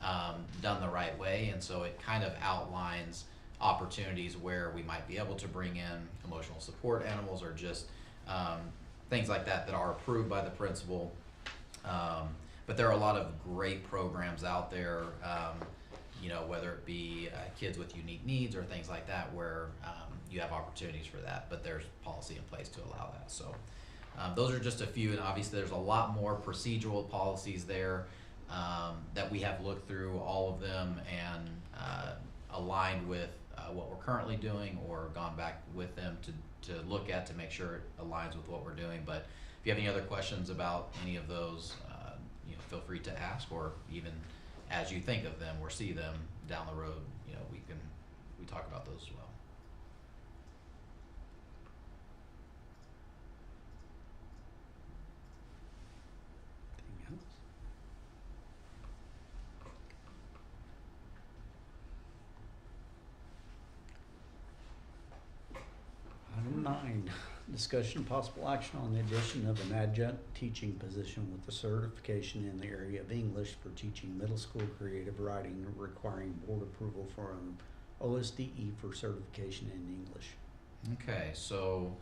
S1: done the right way. And so it kind of outlines opportunities where we might be able to bring in emotional support animals or just things like that that are approved by the principal. But there are a lot of great programs out there, whether it be kids with unique needs or things like that, where you have opportunities for that, but there's policy in place to allow that. So those are just a few, and obviously there's a lot more procedural policies there that we have looked through all of them and aligned with what we're currently doing or gone back with them to look at to make sure it aligns with what we're doing. But if you have any other questions about any of those, feel free to ask, or even as you think of them or see them down the road, we talk about those as well.
S2: Anything else? Item 9, discussion and possible action on the addition of an adjunct teaching position with a certification in the area of English for teaching middle school creative writing, requiring board approval from OSDE for certification in English.
S1: Okay, so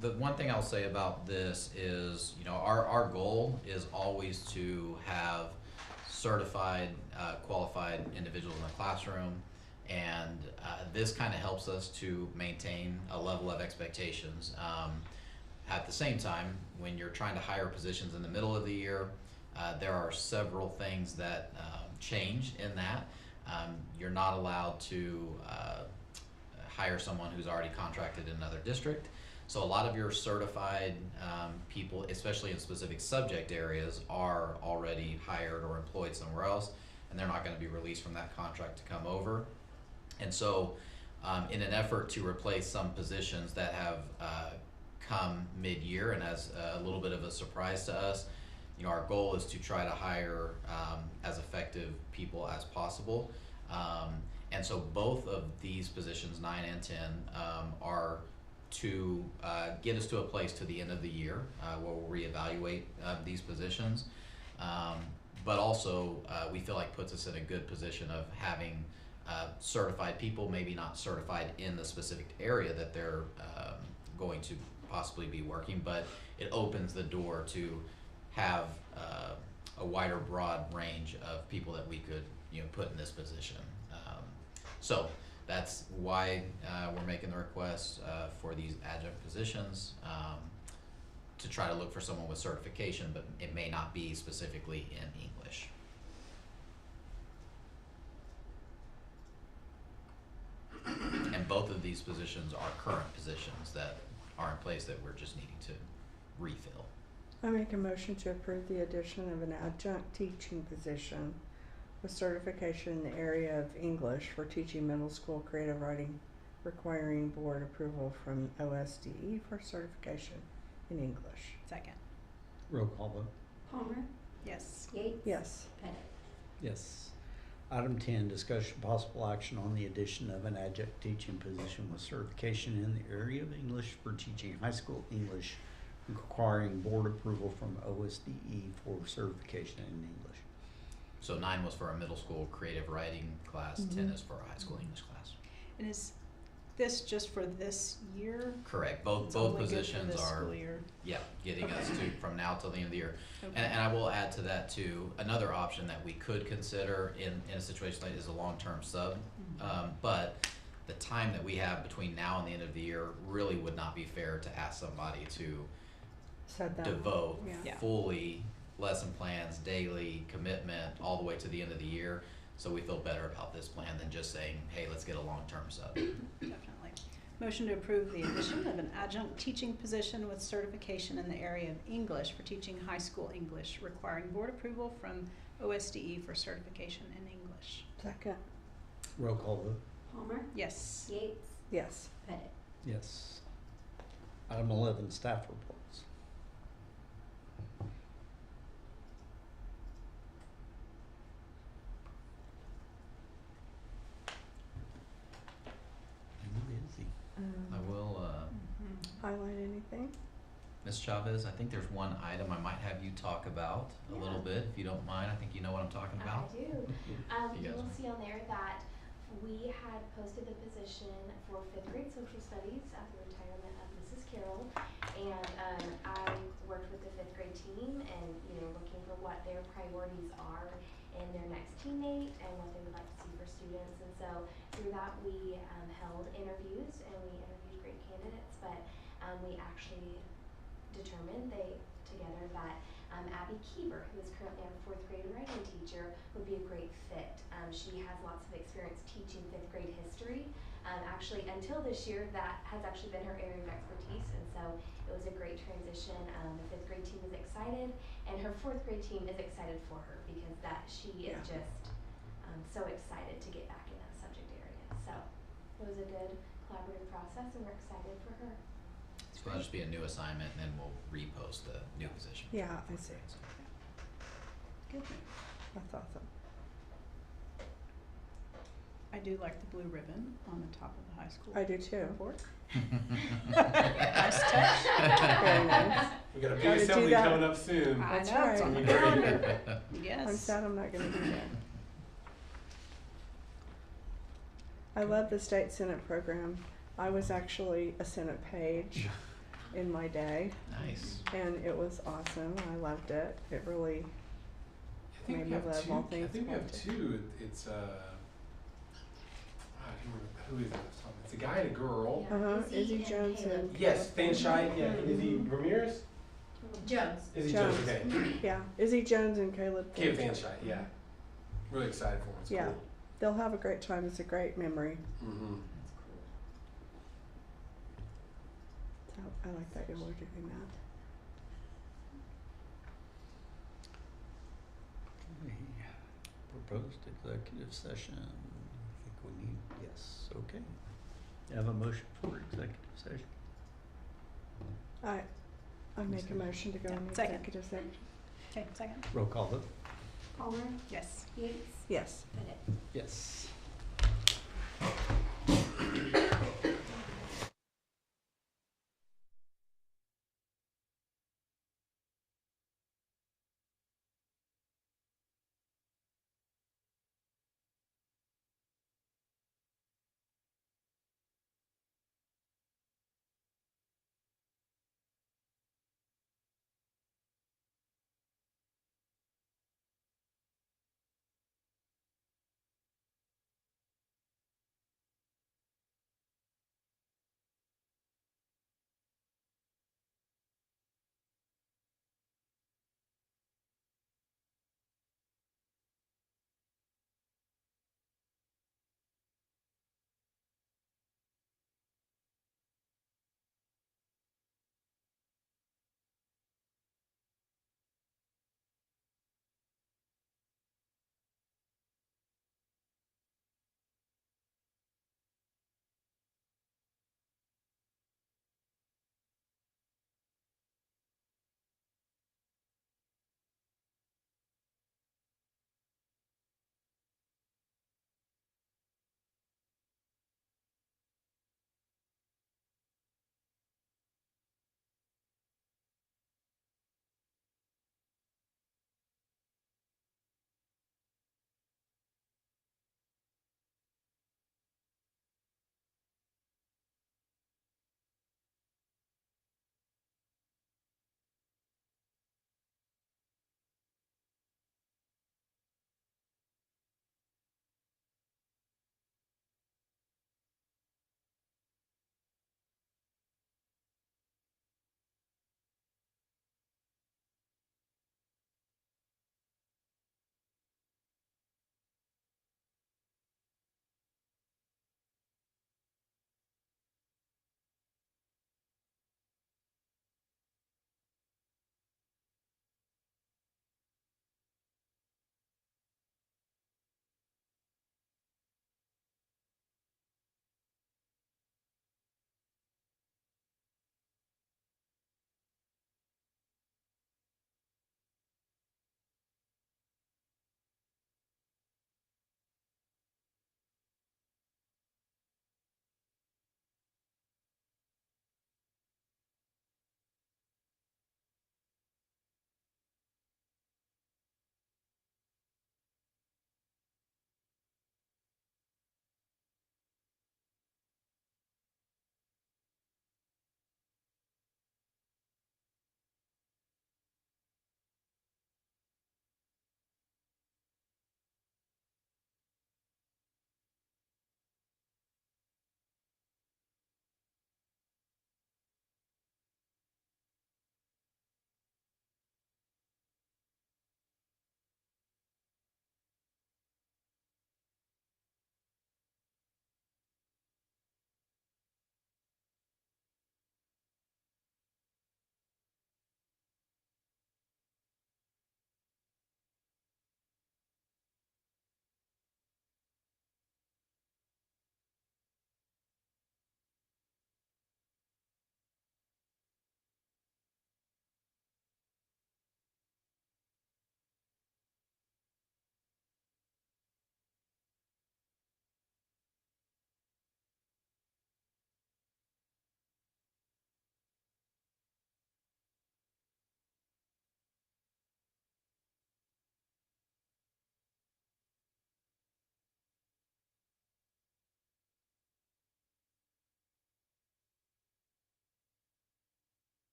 S1: the one thing I'll say about this is, our goal is always to have certified, qualified individuals in the classroom, and this kind of helps us to maintain a level of expectations. At the same time, when you're trying to hire positions in the middle of the year, there are several things that change in that. You're not allowed to hire someone who's already contracted in another district. So a lot of your certified people, especially in specific subject areas, are already hired or employed somewhere else, and they're not going to be released from that contract to come over. And so in an effort to replace some positions that have come mid-year and as a little bit of a surprise to us, our goal is to try to hire as effective people as possible. And so both of these positions, 9 and 10, are to get us to a place to the end of the year where we'll reevaluate these positions. But also we feel like puts us in a good position of having certified people, maybe not certified in the specific area that they're going to possibly be working, but it opens the door to have a wider, broad range of people that we could put in this position. So that's why we're making the request for these adjunct positions, to try to look for someone with certification, but it may not be specifically in English. And both of these positions are current positions that are in place that we're just needing to refill.
S3: I make a motion to approve the addition of an adjunct teaching position with certification in the area of English for teaching middle school creative writing, requiring board approval from OSDE for certification in English.
S10: Second.
S2: Roll call vote.
S11: Palmer,
S10: Yes.
S11: Yates.
S3: Yes.
S11: Pettit.
S2: Yes. Item 10, discussion possible action on the addition of an adjunct teaching position with certification in the area of English for teaching high school English, requiring board approval from OSDE for certification in English.
S1: So 9 was for a middle school creative writing class, 10 is for a high school English class.
S10: And is this just for this year?
S1: Correct. Both
S10: It's only good for
S1: positions
S10: this
S1: are
S10: school year.
S1: getting us to from now till the end of the year.
S10: Okay.
S1: And I will add to that too, another option that we could consider in a situation like this is a long-term sub. But the time that we have between now and the end of the year really would not be fair to ask somebody to
S3: Said that.
S1: devote
S10: Yeah.
S1: fully lesson plans, daily commitment, all the way to the end of the year. So we feel better about this plan than just saying, hey, let's get a long-term sub.
S10: Definitely. Motion to approve the addition of an adjunct teaching position with certification in the area of English for teaching high school English, requiring board approval from OSDE for certification in English.
S3: Second.
S2: Roll call vote.
S11: Palmer,
S10: Yes.
S11: Yates,
S3: Yes.
S11: Pettit.
S2: Yes. Item 11, staff reports. Busy.
S1: I will,
S3: Highlight anything?
S1: Ms. Chavez, I think there's one item I might have you talk about a little bit, if you don't mind. I think you know what I'm talking about.
S12: I do.
S1: You
S12: You
S1: guys
S12: will
S1: want-
S12: see on there that we had posted the position for fifth grade social studies at the retirement of Mrs. Carroll. And I worked with the fifth grade team and, looking for what their priorities are in their next teammate and what they would like to see for students. And so through that, we held interviews and we interviewed great candidates, but we actually determined together that Abby Keever, who is currently our fourth grade writing teacher, would be a great fit. She has lots of experience teaching fifth grade history. Actually, until this year, that has actually been her area of expertise, and so it was a great transition. The fifth grade team is excited, and her fourth grade team is excited for her because she is just so excited to get back in that subject area. So it was a good collaborative process, and we're excited for her.
S1: So that'll just be a new assignment, and then we'll repost the new position.
S3: Yeah, I see.
S10: Good.
S3: I thought so.
S10: I do like the blue ribbon on the top of the high school.
S3: I do too.
S10: report.
S3: Nice touch. Very nice.
S13: We got a big
S3: Gotta do
S13: assembly
S3: that.
S13: coming up soon.
S10: I
S3: That's
S10: know, it's
S3: right.
S10: on the
S13: Great.
S10: calendar.
S3: I'm
S10: Yes.
S3: sad I'm not gonna be there. I love the state senate program. I was actually a senate page in my day,
S1: Nice.
S3: and it was awesome. I loved it. It really
S13: I think
S3: made
S13: we
S3: me
S13: have
S3: love
S13: two.
S3: all
S13: I
S3: things
S13: think we have
S3: politics.
S13: two. It's I can't remember who is it. It's a guy and a girl.
S3: Uh-huh,
S12: Izzy
S3: Izzy
S12: and
S3: Jones
S12: Caleb.
S3: and
S13: Yes,
S3: Caleb
S13: Fanshite. Yeah, Izzy Ramirez.
S11: Jones.
S13: Izzy
S3: Jones.
S13: Jones. Okay.
S3: Yeah, Izzy Jones and Caleb.
S13: Caleb
S3: Fanshite.
S13: Fanshite. Yeah. Really excited for him. It's
S3: Yeah.
S13: cool.
S3: They'll have a great time. It's a great memory.
S13: Mm-hmm.
S3: So I like that y'all are doing that.
S2: Okay. Proposed executive session. I think we need, yes, okay. You have a motion for executive session?
S3: I make a motion to go
S10: Yeah,
S3: into
S10: second.
S3: executive session.
S10: Okay, second.
S2: Roll call vote.
S11: Palmer,
S10: Yes.
S11: Yates,
S3: Yes.
S11: Pettit.
S2: Yes.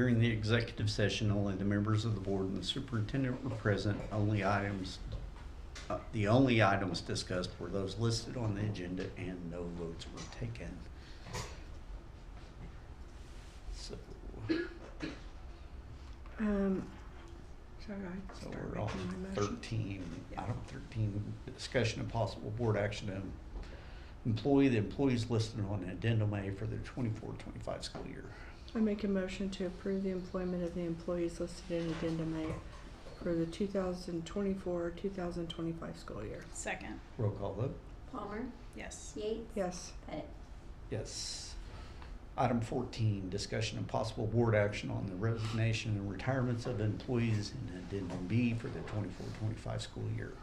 S2: During the executive session, only the members of the board and the superintendent were present. The only items discussed were those listed on the agenda, and no votes were taken. So,
S3: Sorry, I
S2: so
S3: start
S2: we're on
S3: making my motion.
S2: 13, item 13, discussion of possible board action to employ the employees listed on addendum A for the 24-25 school year.
S3: I make a motion to approve the employment of the employees listed in addendum A for the 2024-2025 school year.
S10: Second.
S2: Roll call vote.
S11: Palmer,
S10: Yes.
S11: Yates,
S3: Yes.
S11: Pettit.
S2: Yes. Item 14, discussion of possible board action on the resignation and retirements of employees in addendum B for the 24-25 school year.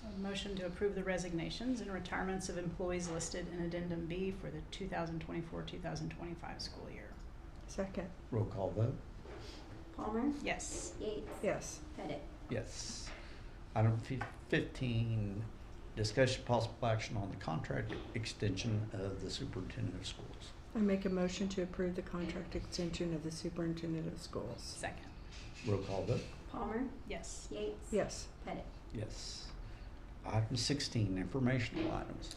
S10: A motion to approve the resignations and retirements of employees listed in addendum B for the 2024-2025 school year.
S3: Second.
S2: Roll call vote.
S11: Palmer,
S10: Yes.
S11: Yates,
S3: Yes.
S11: Pettit.
S2: Yes. Item 15, discussion of possible action on the contract extension of the superintendent of schools.
S3: I make a motion to approve the contract extension of the superintendent of schools.
S10: Second.
S2: Roll call vote.
S11: Palmer,
S10: Yes.
S11: Yates,
S3: Yes.
S11: Pettit.
S2: Yes. Item 16, informational items.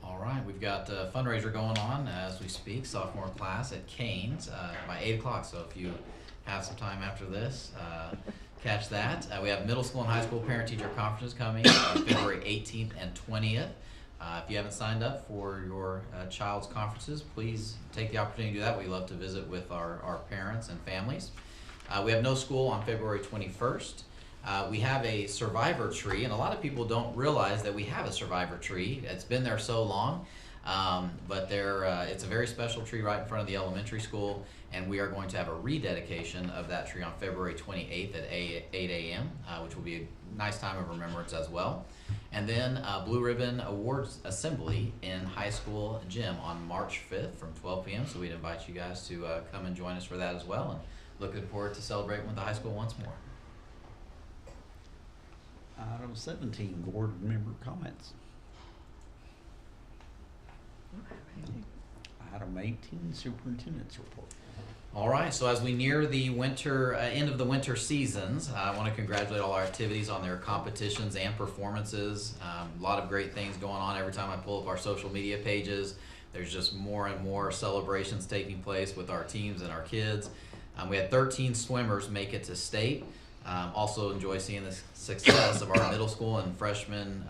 S1: All right, we've got a fundraiser going on as we speak, sophomore class at Canes by 8 o'clock. So if you have some time after this, catch that. We have middle school and high school parent-teacher conferences coming on February 18th and 20th. If you haven't signed up for your child's conferences, please take the opportunity to do that. We love to visit with our parents and families. We have no school on February 21st. We have a survivor tree, and a lot of people don't realize that we have a survivor tree. It's been there so long, but it's a very special tree right in front of the elementary school, and we are going to have a rededication of that tree on February 28th at 8 a.m., which will be a nice time of remembrance as well. And then Blue Ribbon Awards Assembly in high school gym on March 5th from 12 p.m., so we'd invite you guys to come and join us for that as well, and looking forward to celebrating with the high school once more.
S2: Item 17, board member comments. Item 18, superintendent's report.
S1: All right, so as we near the winter, end of the winter seasons, I want to congratulate all our activities on their competitions and performances. A lot of great things going on. Every time I pull up our social media pages, there's just more and more celebrations taking place with our teams and our kids. We had 13 swimmers make it to state. Also enjoy seeing the success of our middle school and freshman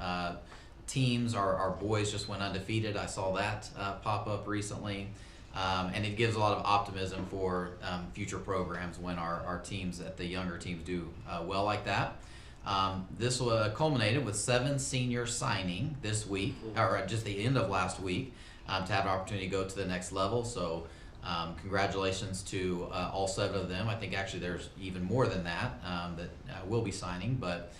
S1: teams. Our boys just went undefeated. I saw that pop up recently. And it gives a lot of optimism for future programs when our teams, the younger teams, do well like that. This culminated with 7 seniors signing this week, or just the end of last week, to have an opportunity to go to the next level. So congratulations to all 7 of them. I think actually there's even more than that that will be signing, but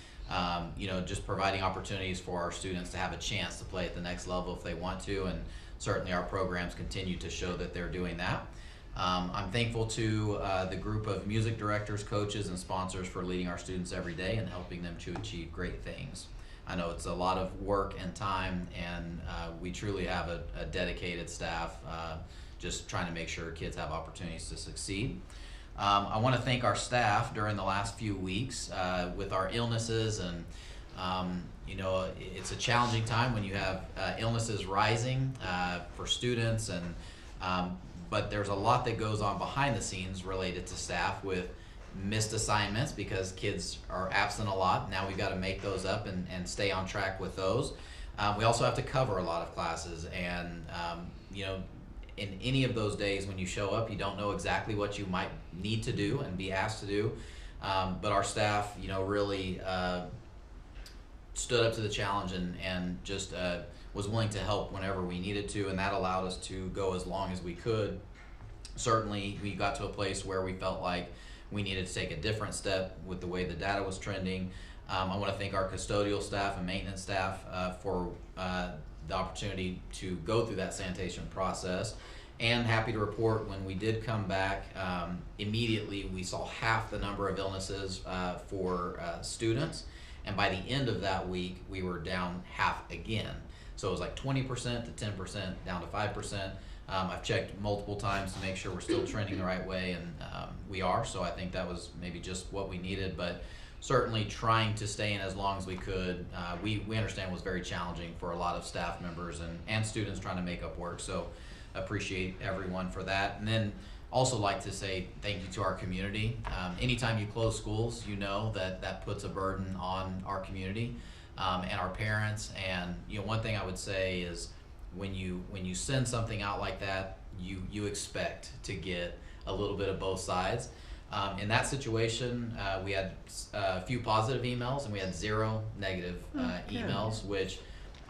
S1: just providing opportunities for our students to have a chance to play at the next level if they want to, and certainly our programs continue to show that they're doing that. I'm thankful to the group of music directors, coaches, and sponsors for leading our students every day and helping them to achieve great things. I know it's a lot of work and time, and we truly have a dedicated staff just trying to make sure kids have opportunities to succeed. I want to thank our staff during the last few weeks with our illnesses, and it's a challenging time when you have illnesses rising for students, and but there's a lot that goes on behind the scenes related to staff with missed assignments because kids are absent a lot. Now we've got to make those up and stay on track with those. We also have to cover a lot of classes, and in any of those days when you show up, you don't know exactly what you might need to do and be asked to do. But our staff, really stood up to the challenge and just was willing to help whenever we needed to, and that allowed us to go as long as we could. Certainly, we got to a place where we felt like we needed to take a different step with the way the data was trending. I want to thank our custodial staff and maintenance staff for the opportunity to go through that sanitation process, and happy to report when we did come back, immediately we saw half the number of illnesses for students, and by the end of that week we were down half again. So it was like 20% to 10%, down to 5%. I've checked multiple times to make sure we're still trending the right way, and we are. So I think that was maybe just what we needed, but certainly trying to stay in as long as we could. We understand was very challenging for a lot of staff members and students trying to make up work. So appreciate everyone for that. And then also like to say thank you to our community. Anytime you close schools, you know that puts a burden on our community and our parents. And one thing I would say is when you send something out like that, you expect to get a little bit of both sides. In that situation, we had a few positive emails and we had 0 negative emails, which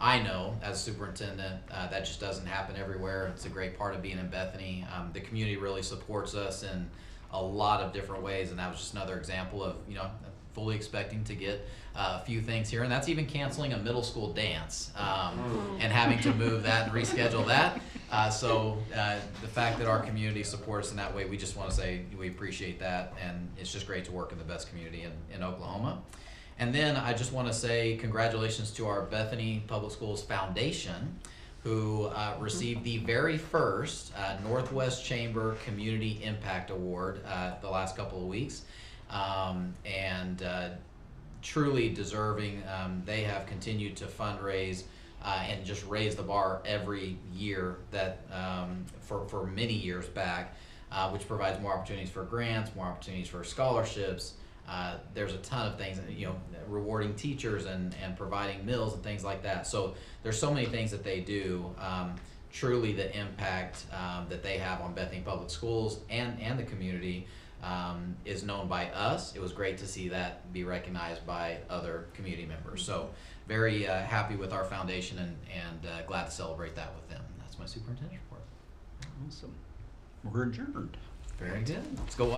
S1: I know as superintendent that just doesn't happen everywhere. It's a great part of being in Bethany. The community really supports us in a lot of different ways, and that was just another example of fully expecting to get a few things here, and that's even canceling a middle school dance and having to move that and reschedule that. So the fact that our community supports in that way, we just want to say we appreciate that, and it's just great to work in the best community in Oklahoma. And then I just want to say congratulations to our Bethany Public Schools Foundation, who received the very first Northwest Chamber Community Impact Award the last couple of weeks. And truly deserving. They have continued to fundraise and just raise the bar every year that for many years back, which provides more opportunities for grants, more opportunities for scholarships. There's a ton of things, rewarding teachers and providing meals and things like that. So there's so many things that they do. Truly the impact that they have on Bethany Public Schools and the community is known by us. It was great to see that be recognized by other community members. So very happy with our foundation and glad to celebrate that with them. That's my superintendent's report.
S2: Awesome. We're adjourned.
S1: Very good. Let's go.